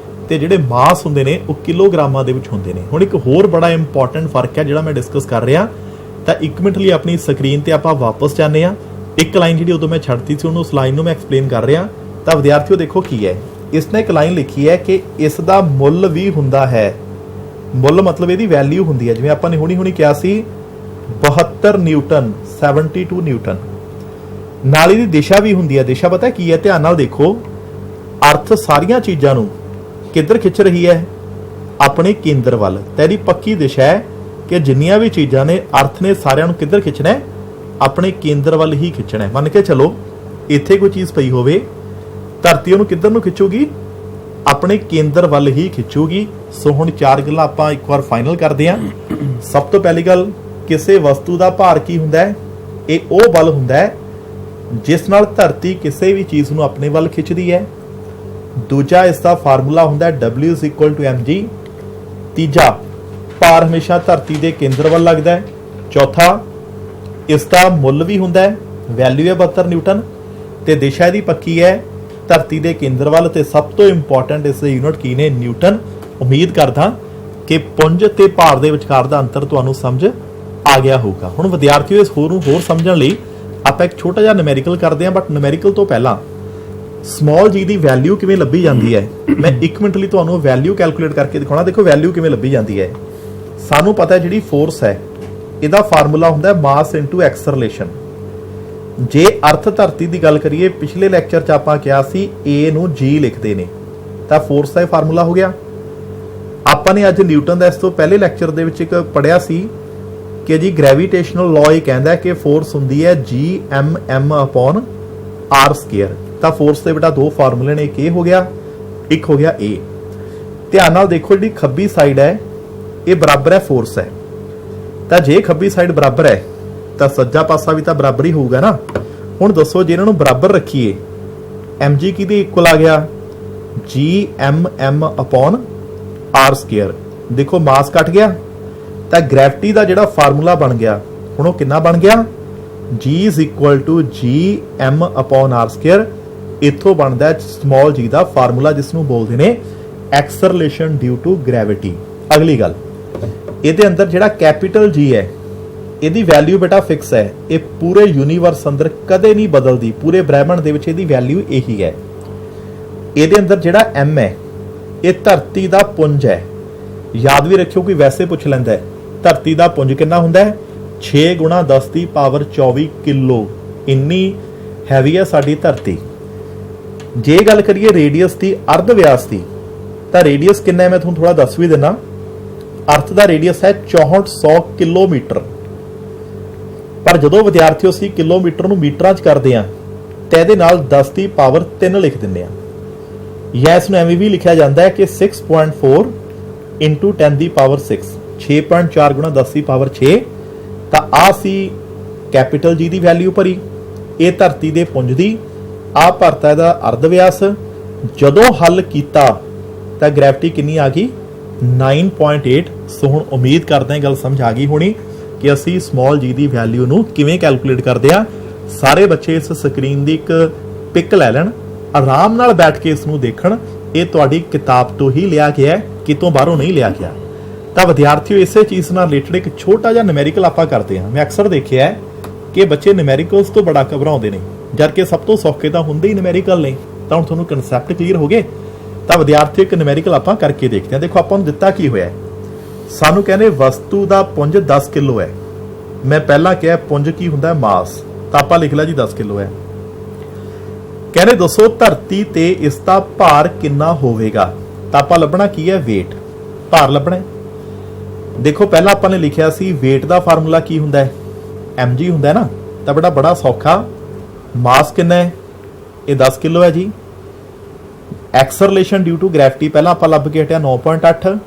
ਤੇ ਜਿਹੜੇ ਮਾਸ ਹੁੰਦੇ ਨੇ ਉਹ ਕਿਲੋਗ੍ਰਾਮਾਂ ਦੇ ਵਿੱਚ ਹੁੰਦੇ ਨੇ। ਹੁਣ ਇੱਕ ਹੋਰ ਬੜਾ ਇੰਪੋਰਟੈਂਟ ਫਰਕ ਹੈ ਜਿਹੜਾ ਮੈਂ ਡਿਸਕਸ ਕਰ ਰਿਹਾ। ਤਾਂ 1 ਮਿੰਟ ਲਈ ਆਪਣੀ ਸਕਰੀਨ ਤੇ ਆਪਾਂ ਵਾਪਸ ਜਾਂਦੇ ਹਾਂ। ਇੱਕ ਲਾਈਨ ਜਿਹੜੀ ਉਦੋਂ ਮੈਂ ਛੱਡਤੀ ਸੀ ਉਹਨੂੰ, ਉਸ ਲਾਈਨ ਨੂੰ ਮੈਂ ਐਕਸਪਲੇਨ ਕਰ ਰਿਹਾ। ਤਾਂ ਵਿਦਿਆਰਥੀਓ ਦੇਖੋ ਕੀ ਹੈ, ਇਸ ਨੇ ਇੱਕ ਲਾਈਨ ਲਿਖੀ ਹੈ ਕਿ ਇਸ ਦਾ ਮੁੱਲ ਵੀ ਹੁੰਦਾ ਹੈ। ਮੁੱਲ ਮਤਲਬ ਇਹਦੀ ਵੈਲਿਊ ਹੁੰਦੀ ਹੈ। ਜਿਵੇਂ ਆਪਾਂ ਨੇ ਹੁਣੀ ਕਿਹਾ ਸੀ 72 ਨਿਊਟਨ, 72 ਨਿਊਟਨ। ਨਾਲ ਇਹਦੀ ਦਿਸ਼ਾ ਵੀ ਹੁੰਦੀ ਹੈ। ਦਿਸ਼ਾ ਪਤਾ ਕੀ ਹੈ? ਧਿਆਨ ਨਾਲ ਦੇਖੋ, ਅਰਥ ਸਾਰੀਆਂ ਚੀਜ਼ਾਂ ਨੂੰ ਕਿੱਧਰ ਖਿੱਚ ਰਹੀ ਹੈ? ਆਪਣੇ ਕੇਂਦਰ ਵੱਲ। ਤਾਂ ਇਹਦੀ ਪੱਕੀ ਦਿਸ਼ਾ ਹੈ ਕਿ ਜਿੰਨੀਆਂ ਵੀ ਚੀਜ਼ਾਂ ਨੇ, ਅਰਥ ਨੇ, ਸਾਰਿਆਂ ਨੂੰ ਕਿੱਧਰ ਖਿੱਚਣਾ ਹੈ? ਆਪਣੇ ਕੇਂਦਰ ਵੱਲ ਹੀ ਖਿੱਚਣਾ ਹੈ। ਮੰਨ ਕੇ ਚਲੋ ਇੱਥੇ ਕੋਈ ਚੀਜ਼ ਪਈ ਹੋਵੇ, ਧਰਤੀ ਉਹਨੂੰ ਕਿੱਧਰ ਨੂੰ ਖਿੱਚੂਗੀ? ਆਪਣੇ ਕੇਂਦਰ ਵੱਲ ਹੀ ਖਿੱਚੂਗੀ। ਸੋ ਹੁਣ 4 ਗੱਲਾਂ ਆਪਾਂ ਇੱਕ ਵਾਰ ਫਾਈਨਲ ਕਰਦੇ ਹਾਂ। ਸਭ ਤੋਂ ਪਹਿਲੀ ਗੱਲ, ਕਿਸੇ ਵਸਤੂ ਦਾ ਭਾਰ ਕੀ ਹੁੰਦਾ ਹੈ? ਇਹ ਉਹ ਬਲ ਹੁੰਦਾ ਹੈ ਜਿਸ ਨਾਲ ਧਰਤੀ ਕਿਸੇ ਵੀ ਚੀਜ਼ ਨੂੰ ਆਪਣੇ ਵੱਲ ਖਿੱਚਦੀ ਹੈ। ਦੂਜਾ, ਇਸ ਦਾ ਫਾਰਮੂਲਾ ਹੁੰਦਾ ਹੈ W = mg। ਤੀਜਾ, ਭਾਰ ਹਮੇਸ਼ਾ ਧਰਤੀ ਦੇ ਕੇਂਦਰ ਵੱਲ ਲੱਗਦਾ ਹੈ। ਚੌਥਾ, ਇਸ ਦਾ ਮੁੱਲ ਵੀ ਹੁੰਦਾ ਹੈ, ਵੈਲਿਊ ਹੈ 72 ਨਿਊਟਨ। ਤੇ ਦਿਸ਼ਾ ਇਹਦੀ ਪੱਕੀ ਹੈ ਧਰਤੀ ਦੇ ਕੇਂਦਰ ਵੱਲ। ਤੇ ਸਭ ਤੋਂ ਇੰਪੋਰਟੈਂਟ ਇਸ ਦੇ ਯੂਨਿਟ ਕੀ ਨੇ? ਨਿਊਟਨ। ਉਮੀਦ ਕਰਦਾ ਕਿ ਪੁੰਜ ਤੇ ਭਾਰ ਦੇ ਵਿਚਕਾਰ ਦਾ ਅੰਤਰ ਤੁਹਾਨੂੰ ਸਮਝ ਆ ਗਿਆ ਹੋਊਗਾ। ਹੁਣ ਵਿਦਿਆਰਥੀਓ, ਇਸ ਹੋਰ ਨੂੰ ਹੋਰ ਸਮਝਣ ਲਈ ਆਪਾਂ ਇੱਕ ਛੋਟਾ ਜਿਹਾ ਨਿਊਮੈਰੀਕਲ ਕਰਦੇ ਹਾਂ। ਬਟ ਨਿਊਮੈਰੀਕਲ ਤੋਂ ਪਹਿਲਾਂ ਸਮਾਲ ਜੀ ਦੀ ਵੈਲਿਊ ਕਿਵੇਂ ਲੱਭੀ ਜਾਂਦੀ ਹੈ, ਮੈਂ 1 ਮਿੰਟ ਲਈ ਤੁਹਾਨੂੰ ਵੈਲਿਊ ਕੈਲਕੂਲੇਟ ਕਰਕੇ ਦਿਖਾਉਣਾ। ਦੇਖੋ ਵੈਲਿਊ ਕਿਵੇਂ ਲੱਭੀ ਜਾਂਦੀ ਹੈ। ਸਾਨੂੰ ਪਤਾ ਹੈ ਜਿਹੜੀ ਫੋਰਸ ਹੈ ਇਹਦਾ ਫਾਰਮੂਲਾ ਹੁੰਦਾ ਹੈ ਮਾਸ ਇਨਟੂ ਐਕਸਲਰੇਸ਼ਨ। ਜੇ ਅਰਥ ਧਰਤੀ ਦੀ ਗੱਲ ਕਰੀਏ, ਪਿਛਲੇ ਲੈਕਚਰ 'ਚ ਆਪਾਂ ਕਿਹਾ ਸੀ A ਨੂੰ G ਲਿਖਦੇ ਨੇ, ਤਾਂ ਫੋਰਸ ਦਾ ਇਹ ਫਾਰਮੂਲਾ ਹੋ ਗਿਆ। ਆਪਾਂ ਨੇ ਅੱਜ ਨਿਊਟਨ ਦਾ ਇਸ ਤੋਂ ਪਹਿਲੇ ਲੈਕਚਰ ਦੇ ਵਿੱਚ ਇੱਕ ਪੜਿਆ ਸੀ ਕਿ ਜੀ ਗ੍ਰੈਵਿਟੇਸ਼ਨਲ ਲਾਅ ਇਹ ਕਹਿੰਦਾ ਕਿ ਫੋਰਸ ਹੁੰਦੀ ਹੈ Gm/r²। ਤਾਂ ਫੋਰਸ ਦੇ ਬੇਟਾ 2 ਫਾਰਮੂਲੇ ਨੇ, ਇੱਕ ਇਹ ਹੋ ਗਿਆ, ਇੱਕ ਹੋ ਗਿਆ A। ਧਿਆਨ ਨਾਲ ਦੇਖੋ, ਜਿਹੜੀ ਖੱਬੀ ਸਾਈਡ ਹੈ ਇਹ ਬਰਾਬਰ ਹੈ ਫੋਰਸ ਹੈ। ਤਾਂ ਜੇ ਖੱਬੀ ਸਾਈਡ ਬਰਾਬਰ ਹੈ ਤਾਂ ਸੱਜਾ ਪਾਸਾ ਵੀ ਤਾਂ ਬਰਾਬਰ ਹੀ ਹੋਊਗਾ ਨਾ। ਹੁਣ ਦੱਸੋ, ਜੇ ਇਹਨਾਂ ਨੂੰ ਬਰਾਬਰ ਰੱਖੀਏ, mg ਕਿਹਦੇ ਇਕੁਅਲ ਆ ਗਿਆ? Gmm/r²। ਦੇਖੋ ਮਾਸ ਘਟ ਗਿਆ ਤਾਂ ਗ੍ਰੈਵਿਟੀ ਦਾ ਜਿਹੜਾ ਫਾਰਮੂਲਾ ਬਣ ਗਿਆ, ਹੁਣ ਉਹ ਕਿੰਨਾ ਬਣ ਗਿਆ? G = Gm/r²। ਇੱਥੋਂ ਬਣਦਾ ਸਮਾਲ ਜੀ ਦਾ ਫਾਰਮੂਲਾ, ਜਿਸ ਨੂੰ ਬੋਲਦੇ ਨੇ ਐਕਸਲਰੇਸ਼ਨ ਡਿਊ ਟੂ ਗ੍ਰੈਵਿਟੀ। ਅਗਲੀ ਗੱਲ, ਇਹਦੇ ਅੰਦਰ ਜਿਹੜਾ ਕੈਪੀਟਲ G ਹੈ ਇਹਦੀ ਵੈਲਿਊ ਬੇਟਾ ਫਿਕਸ ਹੈ। ਇਹ ਪੂਰੇ ਯੂਨੀਵਰਸ ਅੰਦਰ ਕਦੇ ਨਹੀਂ ਬਦਲਦੀ। ਪੂਰੇ ਬ੍ਰਹਿਮੰਡ ਦੇ ਵਿੱਚ ਇਹਦੀ ਵੈਲਿਊ ਇਹੀ ਹੈ। ਇਹਦੇ ਅੰਦਰ ਜਿਹੜਾ M ਹੈ ਇਹ ਧਰਤੀ ਦਾ ਪੁੰਜ ਹੈ। ਯਾਦ ਵੀ ਰੱਖਿਓ ਕੋਈ ਵੈਸੇ ਪੁੱਛ ਲੈਂਦਾ ਹੈ ਧਰਤੀ ਦਾ ਪੁੰਜ ਕਿੰਨਾ ਹੁੰਦਾ ਹੈ 6 × 10⁻24 ਕਿਲੋ ਇੰਨੀ ਹੈਵੀ ਹੈ ਸਾਡੀ ਧਰਤੀ। ਜੇ ਗੱਲ ਕਰੀਏ ਰੇਡੀਅਸ ਦੀ ਅਰਧ ਵਿਆਸ ਦੀ ਤਾਂ ਰੇਡੀਅਸ ਕਿੰਨਾ ਹੈ ਮੈਂ ਤੁਹਾਨੂੰ ਥੋੜਾ ਦੱਸ ਵੀ ਦਿੰਦਾ। ਅਰਥ ਦਾ ਰੇਡੀਅਸ ਹੈ 6400 ਕਿਲੋਮੀਟਰ। ਪਰ ਜਦੋਂ ਵਿਦਿਆਰਥੀਓ ਅਸੀਂ ਕਿਲੋਮੀਟਰ ਨੂੰ ਮੀਟਰਾਂ 'ਚ ਕਰਦੇ ਆ ਤਾਂ ਇਹਦੇ ਨਾਲ 10⁻³ ਲਿਖ ਦਿੰਦੇ ਆ ਜਾਂ ਇਸ ਨੂੰ ਐਵੇਂ ਵੀ ਲਿਖਿਆ ਜਾਂਦਾ ਹੈ ਕਿ 6.4 × 10⁻6 6.4 × 10⁻6 ਤਾਂ ਆ ਸੀ ਕੈਪੀਟਲ ਜੀ ਦੀ ਵੈਲਿਊ ਭਰੀ। ਇਹ ਧਰਤੀ ਦੇ ਪੁੰਜ ਦੀ ਆ ਭਰਤਾ ਇਹਦਾ ਅਰਧ ਵਿਆਸ। ਜਦੋਂ ਹੱਲ ਕੀਤਾ ਤਾਂ ਗ੍ਰੈਵਿਟੀ ਕਿੰਨੀ ਆ ਗਈ 9.8। ਸੋ ਹੁਣ ਉਮੀਦ ਕਰਦੇ ਹਾਂ ਗੱਲ ਸਮਝ ਆ ਗਈ ਹੋਣੀ ਕਿ ਅਸੀਂ ਸਮਾਲ ਜੀ ਦੀ ਵੈਲਿਊ ਨੂੰ ਕਿਵੇਂ ਕੈਲਕੂਲੇਟ ਕਰਦੇ ਆ। ਸਾਰੇ ਬੱਚੇ ਇਸ ਸਕਰੀਨ ਦੀ ਇੱਕ ਪਿਕ ਲੈ ਲੈਣ, ਆਰਾਮ ਨਾਲ ਬੈਠ ਕੇ ਇਸ ਨੂੰ ਦੇਖਣ। ਇਹ ਤੁਹਾਡੀ ਕਿਤਾਬ ਤੋਂ ਹੀ ਲਿਆ ਗਿਆ ਹੈ, ਕਿਤੋਂ ਬਾਹਰੋਂ ਨਹੀਂ ਲਿਆ ਗਿਆ। ਤਾਂ ਵਿਦਿਆਰਥੀਓ ਇਸੇ ਚੀਜ਼ ਨਾਲ ਰਿਲੇਟਡ ਇੱਕ ਛੋਟਾ ਜਿਹਾ ਨਿਊਮੈਰੀਕਲ ਆਪਾਂ ਕਰਦੇ ਹਾਂ। ਮੈਂ ਅਕਸਰ ਦੇਖਿਆ ਹੈ ਕਿ ਬੱਚੇ ਨਿਊਮੈਰੀਕਲਸ ਤੋਂ ਬੜਾ ਘਬਰਾਉਂਦੇ ਨੇ, ਜਦ ਕਿ ਸਭ ਤੋਂ ਸੌਖੇ ਤਾਂ ਹੁੰਦੇ ਹੀ ਨਿਊਮੈਰੀਕਲ ਨੇ। ਤਾਂ ਹੁਣ ਤੁਹਾਨੂੰ ਕਨਸੈਪਟ ਕਲੀਅਰ ਹੋ ਗਏ। ਤਾਂ ਵਿਦਿਆਰਥੀਓ ਇੱਕ ਨਿਊਮੈਰੀਕਲ ਆਪਾਂ ਕਰਕੇ ਦੇਖਦੇ ਹਾਂ। ਦੇਖੋ ਆਪਾਂ ਨੂੰ ਦਿੱਤਾ ਕੀ ਹੋਇਆ, ਸਾਨੂੰ ਕਹਿੰਦੇ ਵਸਤੂ ਦਾ ਪੁੰਜ 10 ਕਿਲੋ ਹੈ। ਮੈਂ ਪਹਿਲਾਂ ਕਿਹਾ ਪੁੰਜ ਕੀ ਹੁੰਦਾ ਮਾਸ, ਤਾਂ ਆਪਾਂ ਲਿਖ ਲਿਆ ਜੀ 10 ਕਿਲੋ ਹੈ। ਕਹਿੰਦੇ ਦੱਸੋ ਧਰਤੀ ਤੇ ਇਸ ਦਾ ਭਾਰ ਕਿੰਨਾ ਹੋਵੇਗਾ। ਤਾਂ ਆਪਾਂ ਲੱਭਣਾ ਕੀ ਹੈ weight, ਭਾਰ ਲੱਭਣਾ ਹੈ। ਦੇਖੋ ਪਹਿਲਾਂ ਆਪਾਂ ਨੇ ਲਿਖਿਆ ਸੀ weight ਦਾ ਫਾਰਮੂਲਾ ਕੀ ਹੁੰਦਾ ਹੈ mg ਹੁੰਦਾ ਹੈ ਨਾ। ਤਾਂ ਬੜਾ ਸੌਖਾ, ਮਾਸ ਕਿੰਨਾ ਹੈ ਇਹ 10 ਕਿਲੋ ਹੈ ਜੀ। ਐਕਸਲਰੇਸ਼ਨ ਡਿਊ ਟੂ ਗ੍ਰੈਵਿਟੀ ਪਹਿਲਾਂ ਆਪਾਂ ਲੱਭ ਕੇ ਹਟਿਆ 9.8।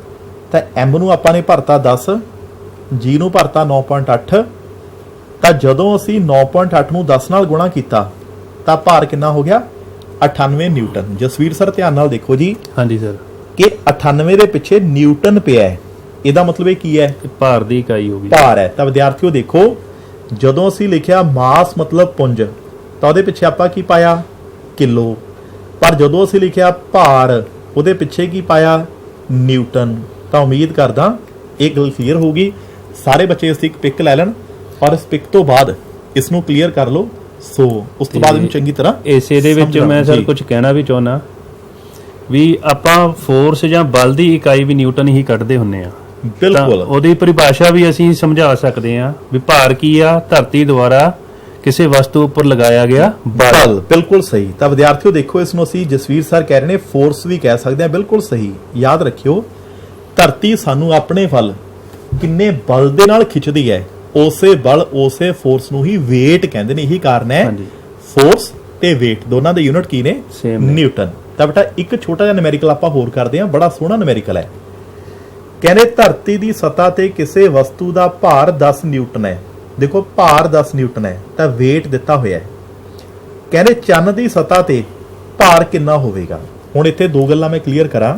ਤਾਂ m ਨੂੰ ਆਪਾਂ ਨੇ ਭਰਤਾ 10, g ਨੂੰ ਭਰਤਾ 9.8। ਤਾਂ ਜਦੋਂ ਅਸੀਂ 9.8 ਨੂੰ 10 ਨਾਲ ਗੁਣਾ ਕੀਤਾ ਤਾਂ ਭਾਰ ਕਿੰਨਾ ਹੋ ਗਿਆ 98 ਨਿਊਟਨ। ਜਸਵੀਰ ਸਰ ਧਿਆਨ ਨਾਲ ਦੇਖੋ ਜੀ। ਹਾਂਜੀ ਸਰ। ਕਿ 98 ਦੇ ਪਿੱਛੇ ਨਿਊਟਨ ਪਿਆ ਹੈ, ਇਹਦਾ ਮਤਲਬ ਇਹ ਕੀ ਹੈ ਭਾਰ ਦੀ ਇਕਾਈ ਹੋ ਗਈ, ਭਾਰ ਹੈ। ਤਾਂ ਵਿਦਿਆਰਥੀਓ ਦੇਖੋ ਜਦੋਂ ਅਸੀਂ ਲਿਖਿਆ ਮਾਸ ਮਤਲਬ ਪੁੰਜ ਤਾਂ ਉਹਦੇ ਪਿੱਛੇ ਆਪਾਂ ਕੀ ਪਾਇਆ ਕਿਲੋ, ਪਰ ਜਦੋਂ ਅਸੀਂ ਲਿਖਿਆ ਭਾਰ ਉਹਦੇ ਪਿੱਛੇ ਕੀ ਪਾਇਆ ਨਿਊਟਨ। ਤਾਂ ਉਮੀਦ ਕਰਦਾ ਇਹ ਗੱਲ ਕਲੀਅਰ ਹੋਊਗੀ। ਸਾਰੇ ਬੱਚੇ ਇਸ ਦੀ ਇੱਕ ਪਿਕ ਲੈ ਲੈਣ ਔਰ ਇਸ ਪਿਕ ਤੋਂ ਬਾਅਦ ਇਸ ਨੂੰ ਕਲੀਅਰ ਕਰ ਲਓ। ਸੋ ਉਸ ਤੋਂ ਬਾਅਦ ਇਹਨੂੰ ਚੰਗੀ ਤਰ੍ਹਾਂ ਇਸੇ ਦੇ ਵਿੱਚ ਮੈਂ ਸਰ ਕੁਝ ਕਹਿਣਾ ਵੀ ਚਾਹੁੰਦਾ ਵੀ ਆਪਾਂ ਫੋਰਸ ਜਾਂ ਬਲ ਦੀ ਇਕਾਈ ਵੀ ਨਿਊਟਨ ਹੀ ਕੱਢਦੇ ਹੁੰਨੇ ਆ। ਬਿਲਕੁਲ ਉਹਦੀ ਪਰਿਭਾਸ਼ਾ ਵੀ ਅਸੀਂ ਸਮਝਾ ਸਕਦੇ ਹਾਂ ਵੀ ਭਾਰ ਕੀ ਆ ਧਰਤੀ ਦੁਆਰਾ ਕਿਸੇ ਵਸਤੂ ਉੱਪਰ ਲਗਾਇਆ ਗਿਆ ਬਲ। ਬਿਲਕੁਲ ਸਹੀ। ਤਾਂ ਵਿਦਿਆਰਥੀਓ ਦੇਖੋ ਇਸ ਨੂੰ ਅਸੀਂ ਜਸਵੀਰ ਸਰ ਕਹਿ ਰਹੇ ਨੇ ਫੋਰਸ ਵੀ ਕਹਿ ਸਕਦੇ ਹਾਂ। ਬਿਲਕੁਲ ਸਹੀ। ਯਾਦ ਰੱਖਿਓ ਧਰਤੀ ਸਾਨੂੰ ਆਪਣੇ ਵੱਲ ਕਿੰਨੇ ਬਲ ਦੇ ਨਾਲ ਖਿੱਚਦੀ ਹੈ, ਉਸੇ ਬਲ ਉਸੇ ਫੋਰਸ ਨੂੰ ਹੀ weight ਕਹਿੰਦੇ ਨੇ। ਇਹੀ ਕਾਰਨ ਹੈ ਫੋਰਸ ਤੇ weight ਦੋਨਾਂ ਦੇ ਯੂਨਿਟ ਕੀ ਨੇ ਨਿਊਟਨ। ਤਾਂ ਬੇਟਾ ਇੱਕ ਛੋਟਾ ਜਿਹਾ ਨਿਊਮੈਰੀਕਲ ਆਪਾਂ ਹੋਰ ਕਰਦੇ ਹਾਂ, ਬੜਾ ਸੋਹਣਾ ਨਿਊਮੈਰੀਕਲ ਹੈ। ਕਹਿੰਦੇ ਧਰਤੀ ਦੀ ਸਤ੍ਹਾ ਤੇ ਕਿਸੇ ਵਸਤੂ ਦਾ ਭਾਰ 10 ਨਿਊਟਨ ਹੈ। ਦੇਖੋ ਭਾਰ 10 ਨਿਊਟਨ ਹੈ ਤਾਂ weight ਦਿੱਤਾ ਹੋਇਆ ਹੈ। ਕਹਿੰਦੇ ਚੰਨ ਦੀ ਸਤ੍ਹਾ ਤੇ ਭਾਰ ਕਿੰਨਾ ਹੋਵੇਗਾ। ਹੁਣ ਇੱਥੇ ਦੋ ਗੱਲਾਂ ਮੈਂ ਕਲੀਅਰ ਕਰਾਂ।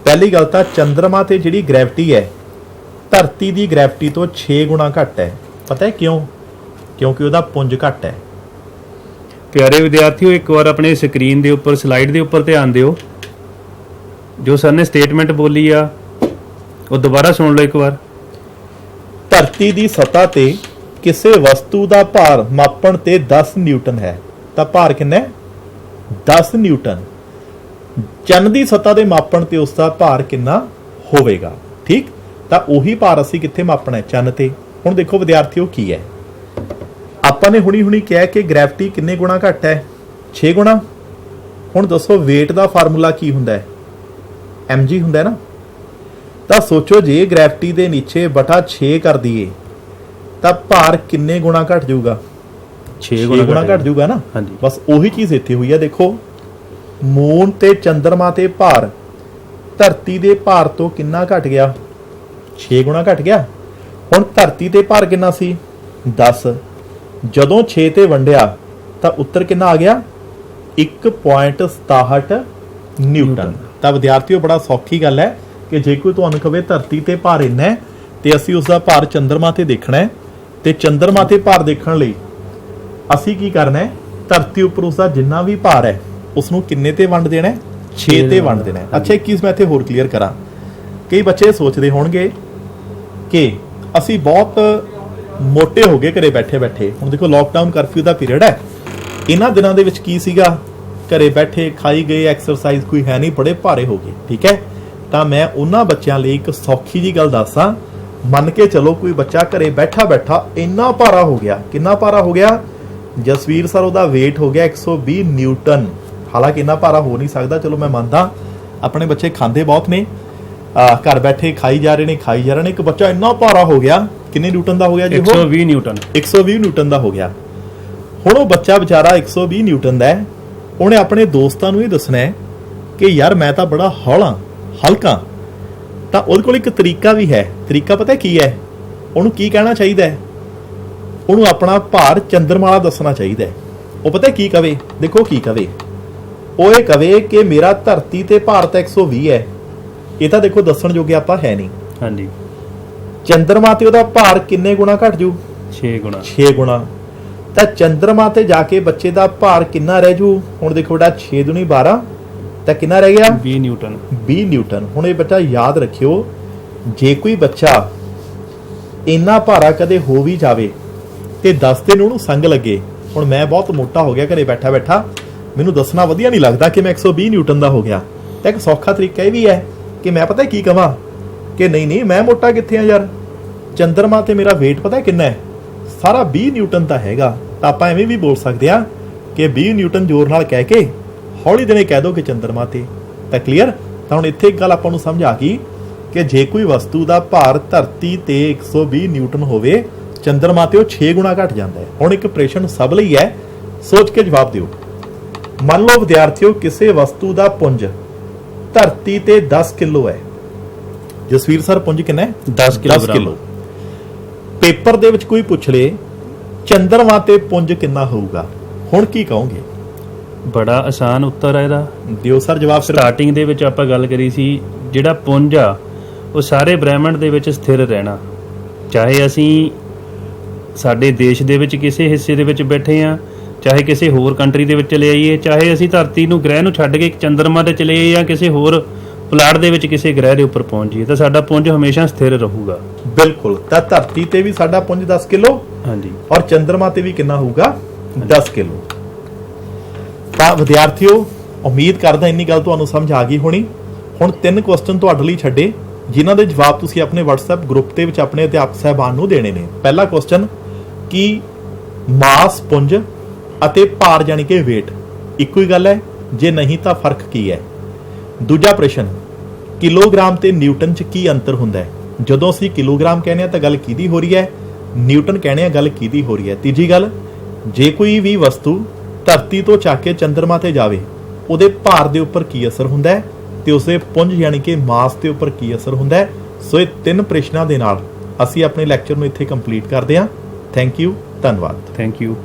ਪਹਿਲੀ ਗੱਲ ਤਾਂ ਚੰਦਰਮਾ ਤੇ ਜਿਹੜੀ ਗ੍ਰੈਵਿਟੀ ਹੈ ਧਰਤੀ ਦੀ ਗ੍ਰੈਵਿਟੀ ਤੋਂ 6 ਗੁਣਾ ਘੱਟ ਹੈ। ਪਤਾ ਹੈ ਕਿਉਂ? ਕਿਉਂਕਿ ਉਹਦਾ ਪੁੰਜ ਘੱਟ ਹੈ। ਪਿਆਰੇ ਵਿਦਿਆਰਥੀਓ ਇੱਕ ਵਾਰ ਆਪਣੇ ਸਕਰੀਨ ਦੇ ਉੱਪਰ ਸਲਾਈਡ ਦੇ ਉੱਪਰ ਧਿਆਨ ਦਿਓ। ਜੋ ਸਰ ਨੇ ਸਟੇਟਮੈਂਟ ਬੋਲੀ ਆ ਉਹ ਦੁਬਾਰਾ ਸੁਣ ਲਓ ਇੱਕ ਵਾਰ। ਧਰਤੀ ਦੀ ਸਤ੍ਹਾ ਤੇ ਕਿਸੇ ਵਸਤੂ ਦਾ ਭਾਰ ਮਾਪਣ ਤੇ 10 ਨਿਊਟਨ ਹੈ। ਤਾਂ ਭਾਰ ਕਿੰਨਾ ਹੈ 10 ਨਿਊਟਨ। ਚੰਨ ਦੀ ਸਤ੍ਹਾ ਦੇ ਮਾਪਣ ਤੇ ਉਸ ਦਾ ਭਾਰ ਕਿੰਨਾ ਹੋਵੇਗਾ। ਠੀਕ। ਤਾਂ ਉਹੀ ਭਾਰ ਅਸੀਂ ਕਿੱਥੇ ਮਾਪਣਾ ਹੈ ਚੰਨ ਤੇ। ਹੁਣ ਦੇਖੋ ਵਿਦਿਆਰਥੀਓ ਕੀ ਹੈ ਆਪਾਂ ਨੇ ਹੁਣੀ ਕਿਹਾ ਕਿ ਗ੍ਰੈਵਿਟੀ ਕਿੰਨੇ ਗੁਣਾ ਘੱਟ ਹੈ 6 ਗੁਣਾ। ਹੁਣ ਦੱਸੋ weight ਦਾ ਫਾਰਮੂਲਾ ਕੀ ਹੁੰਦਾ ਹੈ mg ਹੁੰਦਾ ਹੈ ਨਾ। ਤਾਂ ਸੋਚੋ ਜੇ ਗ੍ਰੈਵਿਟੀ ਦੇ ਨੀਚੇ ਬਟਾ 6 ਕਰ ਦਈਏ ਤਾਂ ਭਾਰ ਕਿੰਨੇ ਗੁਣਾ ਘਟ ਜਾਊਗਾ 6 ਗੁਣਾ ਘਟ ਜਾਊਗਾ ਨਾ। ਬਸ ਉਹੀ ਚੀਜ਼ ਇੱਥੇ ਹੋਈ ਹੈ। ਦੇਖੋ ਮੂਨ ਤੇ ਚੰਦਰਮਾ ਤੇ ਭਾਰ ਧਰਤੀ ਦੇ ਭਾਰ ਤੋਂ ਕਿੰਨਾ ਘਟ ਗਿਆ 6 ਗੁਣਾ ਘਟ ਗਿਆ। ਹੁਣ ਧਰਤੀ ਤੇ ਭਾਰ ਕਿੰਨਾ ਸੀ 10, ਜਦੋਂ 6 ਤੇ ਵੰਡਿਆ ਤਾਂ ਉੱਤਰ ਕਿੰਨਾ ਆ ਗਿਆ 1.67 ਨਿਊਟਨ। ਤਾਂ ਵਿਦਿਆਰਥੀਓ ਬੜਾ ਸੌਖੀ ਗੱਲ ਹੈ ਕਿ ਜੇ ਕੋਈ ਤੁਹਾਨੂੰ ਕਹੇ ਧਰਤੀ ਤੇ ਭਾਰ ਇੰਨਾ ਹੈ ਤੇ ਅਸੀਂ ਉਸ ਦਾ ਭਾਰ ਚੰਦਰਮਾ ਤੇ ਦੇਖਣਾ ਹੈ ਤੇ ਚੰਦਰਮਾ ਤੇ ਭਾਰ ਦੇਖਣ ਲਈ ਅਸੀਂ ਕੀ ਕਰਨਾ ਹੈ ਧਰਤੀ ਉੱਪਰ ਉਸ ਦਾ ਜਿੰਨਾ ਵੀ ਭਾਰ ਹੈ ਉਸ ਨੂੰ ਕਿੰਨੇ ਤੇ ਵੰਡ ਦੇਣਾ 6 ਤੇ ਵੰਡ ਦੇਣਾ। ਅੱਛਾ ਇੱਕ ਚੀਜ਼ ਮੈਂ ਇੱਥੇ ਹੋਰ ਕਲੀਅਰ ਕਰਾਂ। ਕਈ ਬੱਚੇ ਸੋਚਦੇ ਹੋਣਗੇ ਕਿ ਅਸੀਂ ਬਹੁਤ ਮੋਟੇ ਹੋ ਗਏ ਘਰੇ ਬੈਠੇ ਬੈਠੇ। ਹੁਣ ਦੇਖੋ ਲੋਕਡਾਊਨ ਕਰਫਿਊ ਦਾ ਪੀਰੀਅਡ ਹੈ। ਇਹਨਾਂ ਦਿਨਾਂ ਦੇ ਵਿੱਚ ਕੀ ਸੀਗਾ ਘਰੇ ਬੈਠੇ ਖਾਈ ਗਏ ਐਕਸਰਸਾਈਜ਼ ਕੋਈ ਹੈ ਨਹੀਂ, ਬੜੇ ਭਾਰੇ ਹੋ ਗਏ। ਠੀਕ ਹੈ। ਤਾਂ ਮੈਂ ਉਹਨਾਂ ਬੱਚਿਆਂ ਲਈ ਇੱਕ ਸੌਖੀ ਜੀ ਗੱਲ ਦੱਸਾਂ। ਮੰਨ ਕੇ ਚਲੋ ਕੋਈ ਬੱਚਾ ਘਰੇ ਬੈਠਾ ਬੈਠਾ ਇੰਨਾ ਭਾਰਾ ਹੋ ਗਿਆ, ਕਿੰਨਾ ਭਾਰਾ ਹੋ ਗਿਆ ਜਸਵੀਰ ਸਰ, ਉਹਦਾ weight ਹੋ ਗਿਆ 120 ਨਿਊਟਨ। ਹਾਲਾਂਕਿ ਇੰਨਾ ਭਾਰਾ ਹੋ ਨਹੀਂ ਸਕਦਾ, ਚਲੋ ਮੈਂ ਮੰਨਦਾ, ਆਪਣੇ ਬੱਚੇ ਖਾਂਦੇ ਬਹੁਤ ਨੇ, ਘਰ ਬੈਠੇ ਖਾਈ ਜਾ ਰਹੇ ਨੇ। ਇੱਕ ਬੱਚਾ ਇੰਨਾ ਭਾਰਾ ਹੋ ਗਿਆ, ਕਿੰਨੇ ਨਿਊਟਨ ਦਾ ਹੋ ਗਿਆ ਜੀ? 120 ਨਿਊਟਨ। 120 ਨਿਊਟਨ ਦਾ ਹੋ ਗਿਆ। ਹੁਣ ਉਹ ਬੱਚਾ ਵਿਚਾਰਾ 120 ਨਿਊਟਨ ਦਾ ਹੈ, ਉਹਨੇ ਆਪਣੇ ਦੋਸਤਾਂ ਨੂੰ ਇਹ ਦੱਸਣਾ ਹੈ ਕਿ ਯਾਰ ਮੈਂ ਤਾਂ ਬੜਾ ਹੌਲਾ ਹਲਕਾ। ਤਾਂ ਉਹਦੇ ਕੋਲ ਇੱਕ ਤਰੀਕਾ ਵੀ ਹੈ। ਤਰੀਕਾ ਪਤਾ ਕੀ ਹੈ? ਉਹਨੂੰ ਕੀ ਕਹਿਣਾ ਚਾਹੀਦਾ ਹੈ? ਉਹਨੂੰ ਆਪਣਾ ਭਾਰ ਚੰਦਰਮਾਲਾ ਦੱਸਣਾ ਚਾਹੀਦਾ ਹੈ। ਉਹ ਪਤਾ ਕੀ ਕਵੇ? ਦੇਖੋ ਕੀ ਕਵੇ, ਉਹ ਇਹ ਕਵੇ ਕਿ ਮੇਰਾ ਧਰਤੀ ਤੇ ਭਾਰ ਤਾਂ 120 ਹੈ। ਇਹ ਤਾਂ ਦੇਖੋ ਦੱਸਣ ਜੋਗੇ ਆਪਾਂ ਹੈ ਨਹੀਂ। ਹਾਂਜੀ। ਚੰਦਰਮਾ ਤੇ ਉਹਦਾ ਭਾਰ ਕਿੰਨੇ ਗੁਣਾ ਘਟ ਜੂ? 6 ਗੁਣਾ। 6 ਗੁਣਾ। ਤਾਂ ਚੰਦਰਮਾ ਤੇ ਜਾ ਕੇ ਬੱਚੇ ਦਾ ਭਾਰ ਕਿੰਨਾ ਰਹਿ ਜੂ? ਹੁਣ ਦੇਖੋ ਬੇਟਾ 6 ਦੂਣੀ 12, ਤਾਂ ਕਿੰਨਾ ਰਹਿ ਗਿਆ? 20 ਨਿਊਟਨ। 20 ਨਿਊਟਨ। ਹੁਣ ਇਹ ਬੱਚਾ ਯਾਦ ਰੱਖਿਓ, ਜੇ ਕੋਈ ਬੱਚਾ ਇੰਨਾ ਭਾਰਾ ਕਦੇ ਹੋ ਵੀ ਜਾਵੇ ਤੇ 10 ਦਿਨ ਉਹਨੂੰ ਸੰਗ ਲੱਗੇ, ਹੁਣ ਮੈਂ ਬਹੁਤ ਮੋਟਾ ਹੋ ਗਿਆ ਘਰੇ ਬੈਠਾ ਬੈਠਾ, ਮੈਨੂੰ ਦੱਸਣਾ ਵਧੀਆ ਨਹੀਂ ਲੱਗਦਾ ਕਿ ਮੈਂ 120 ਨਿਊਟਨ ਦਾ ਹੋ ਗਿਆ, ਤਾਂ ਇੱਕ ਸੌਖਾ ਤਰੀਕਾ ਇਹ ਵੀ ਹੈ ਕਿ ਮੈਂ ਪਤਾ ਕੀ ਕਵਾਂ ਕਿ ਨਹੀਂ ਮੈਂ ਮੋਟਾ ਕਿੱਥੇ ਆ ਯਾਰ, ਚੰਦਰਮਾ ਤੇ ਮੇਰਾ weight ਪਤਾ ਕਿੰਨਾ ਹੈ? ਸਾਰਾ 20 ਨਿਊਟਨ ਤਾਂ ਹੈਗਾ। ਤਾਂ ਆਪਾਂ ਐਵੇਂ ਵੀ ਬੋਲ ਸਕਦੇ ਆ ਕਿ 20 ਨਿਊਟਨ ਜ਼ੋਰ ਨਾਲ ਕਹਿ ਕੇ ਹੌਲੀ ਦਿਨੇ ਕਹਿ ਦੋ ਕਿ ਚੰਦਰਮਾ ਤੇ। ਤਾਂ ਕਲੀਅਰ? ਤਾਂ ਹੁਣ ਇੱਥੇ ਇੱਕ ਗੱਲ ਆਪਾਂ ਨੂੰ ਸਮਝ ਆ ਗਈ ਕਿ ਜੇ ਕੋਈ ਵਸਤੂ ਦਾ ਭਾਰ ਧਰਤੀ ਤੇ 120 ਨਿਊਟਨ ਹੋਵੇ, ਚੰਦਰਮਾ ਤੇ ਉਹ 6 ਗੁਣਾ ਘਟ ਜਾਂਦਾ ਹੈ। ਹੁਣ ਇੱਕ ਪ੍ਰਸ਼ਨ ਸਭ ਲਈ ਹੈ, ਸੋਚ ਕੇ ਜਵਾਬ ਦਿਓ। ਮੰਨ ਲਓ ਵਿਦਿਆਰਥੀਓ, ਕਿਸੇ ਵਸਤੂ ਦਾ ਪੁੰਜ ਧਰਤੀ ਤੇ 10 ਕਿਲੋ ਹੈ। ਜਸਵੀਰ ਸਰ ਪੁੰਜ ਕਿੰਨਾ ਹੈ? 10 ਕਿਲੋ। ਪੇਪਰ ਦੇ ਵਿੱਚ ਕੋਈ ਪੁੱਛ ਲੇ ਚੰਦਰਮਾ ਤੇ ਪੁੰਜ ਕਿੰਨਾ ਹੋਊਗਾ, ਹੁਣ ਕੀ ਕਹੋਗੇ? ਬੜਾ ਆਸਾਨ ਉੱਤਰ ਹੈ ਇਹਦਾ। ਦਿਓ ਸਰ ਜਵਾਬ। ਸਟਾਰਟਿੰਗ ਦੇ ਵਿੱਚ ਆਪਾਂ ਗੱਲ ਕਰੀ ਸੀ, ਜਿਹੜਾ ਪੁੰਜ ਆ ਉਹ ਸਾਰੇ ਬ੍ਰਹਿਮੰਡ ਦੇ ਵਿੱਚ ਸਥਿਰ ਰਹਿਣਾ। ਚਾਹੇ ਅਸੀਂ ਸਾਡੇ ਦੇਸ਼ ਦੇ ਵਿੱਚ ਕਿਸੇ ਹਿੱਸੇ ਦੇ ਵਿੱਚ ਬੈਠੇ ਆ, ਚਾਹੇ ਕਿਸੇ ਹੋਰ ਕੰਟਰੀ ਦੇ ਵਿੱਚ ਚਲੇ ਜਾਈਏ, ਚਾਹੇ ਅਸੀਂ ਧਰਤੀ ਨੂੰ ਗ੍ਰਹਿ ਨੂੰ ਛੱਡ ਕੇ ਚੰਦਰਮਾ ਤੇ ਚਲੇ ਜਾਈਏ ਜਾਂ ਕਿਸੇ ਹੋਰ ਪਲਾਟ ਦੇ ਵਿੱਚ ਕਿਸੇ ਗ੍ਰਹਿ ਦੇ ਉੱਪਰ ਪਹੁੰਚ ਜਾਈਏ, ਤਾਂ ਸਾਡਾ ਪੁੰਜ ਹਮੇਸ਼ਾ ਸਥਿਰ ਰਹੂਗਾ। ਬਿਲਕੁਲ। ਤਾਂ ਧਰਤੀ ਤੇ ਵੀ ਸਾਡਾ ਪੁੰਜ 10 ਕਿਲੋ, ਹਾਂਜੀ, ਔਰ ਚੰਦਰਮਾ ਤੇ ਵੀ ਕਿੰਨਾ ਹੋਊਗਾ? 10 ਕਿਲੋ। ਤਾਂ ਵਿਦਿਆਰਥੀਓ, ਉਮੀਦ ਕਰਦਾ ਇੰਨੀ ਗੱਲ ਤੁਹਾਨੂੰ ਸਮਝ ਆ ਗਈ ਹੋਣੀ। ਹੁਣ 3 ਕੁਐਸਚਨ ਤੁਹਾਡੇ ਲਈ ਛੱਡੇ, ਜਿਨ੍ਹਾਂ ਦੇ ਜਵਾਬ ਤੁਸੀਂ ਆਪਣੇ WhatsApp ਗਰੁੱਪ ਦੇ ਵਿੱਚ ਆਪਣੇ ਅਧਿਆਪਕ ਸਾਹਿਬਾਨ ਨੂੰ ਦੇਣੇ ਨੇ। ਪਹਿਲਾ ਕੁਐਸਚਨ ਕਿ ਮਾਸ, ਪੁੰਜ ਅਤੇ ਭਾਰ ਯਾਨੀ ਕਿ weight ਇੱਕੋ ਹੀ ਗੱਲ ਹੈ? ਜੇ ਨਹੀਂ ਤਾਂ ਫਰਕ ਕੀ ਹੈ? ਦੂਜਾ ਪ੍ਰਸ਼ਨ, ਕਿਲੋਗ੍ਰਾਮ ਤੇ ਨਿਊਟਨ 'ਚ ਕੀ ਅੰਤਰ ਹੁੰਦਾ ਹੈ? ਜਦੋਂ ਅਸੀਂ ਕਿਲੋਗ੍ਰਾਮ ਕਹਿੰਦੇ ਆ ਤਾਂ ਗੱਲ ਕਿਹਦੀ ਹੋ ਰਹੀ ਹੈ? ਨਿਊਟਨ ਕਹਿੰਦੇ ਆ, ਗੱਲ ਕਿਹਦੀ ਹੋ ਰਹੀ ਹੈ? ਤੀਜੀ ਗੱਲ, ਜੇ ਕੋਈ ਵੀ ਵਸਤੂ ਧਰਤੀ ਤੋਂ ਚੱਕ ਕੇ ਚੰਦਰਮਾ ਤੇ ਜਾਵੇ, ਉਹਦੇ ਭਾਰ ਦੇ ਉੱਪਰ ਕੀ ਅਸਰ ਹੁੰਦਾ ਹੈ ਤੇ ਉਸਦੇ ਪੁੰਜ ਯਾਨੀ ਕਿ ਮਾਸ ਦੇ ਉੱਪਰ ਕੀ ਅਸਰ ਹੁੰਦਾ ਹੈ? ਸੋ ਇਹ 3 ਪ੍ਰਸ਼ਨਾਂ ਦੇ ਨਾਲ ਅਸੀਂ ਆਪਣੇ ਲੈਕਚਰ ਨੂੰ ਇੱਥੇ ਕੰਪਲੀਟ ਕਰਦੇ ਹਾਂ। ਥੈਂਕ ਯੂ, ਧੰਨਵਾਦ। Thank you.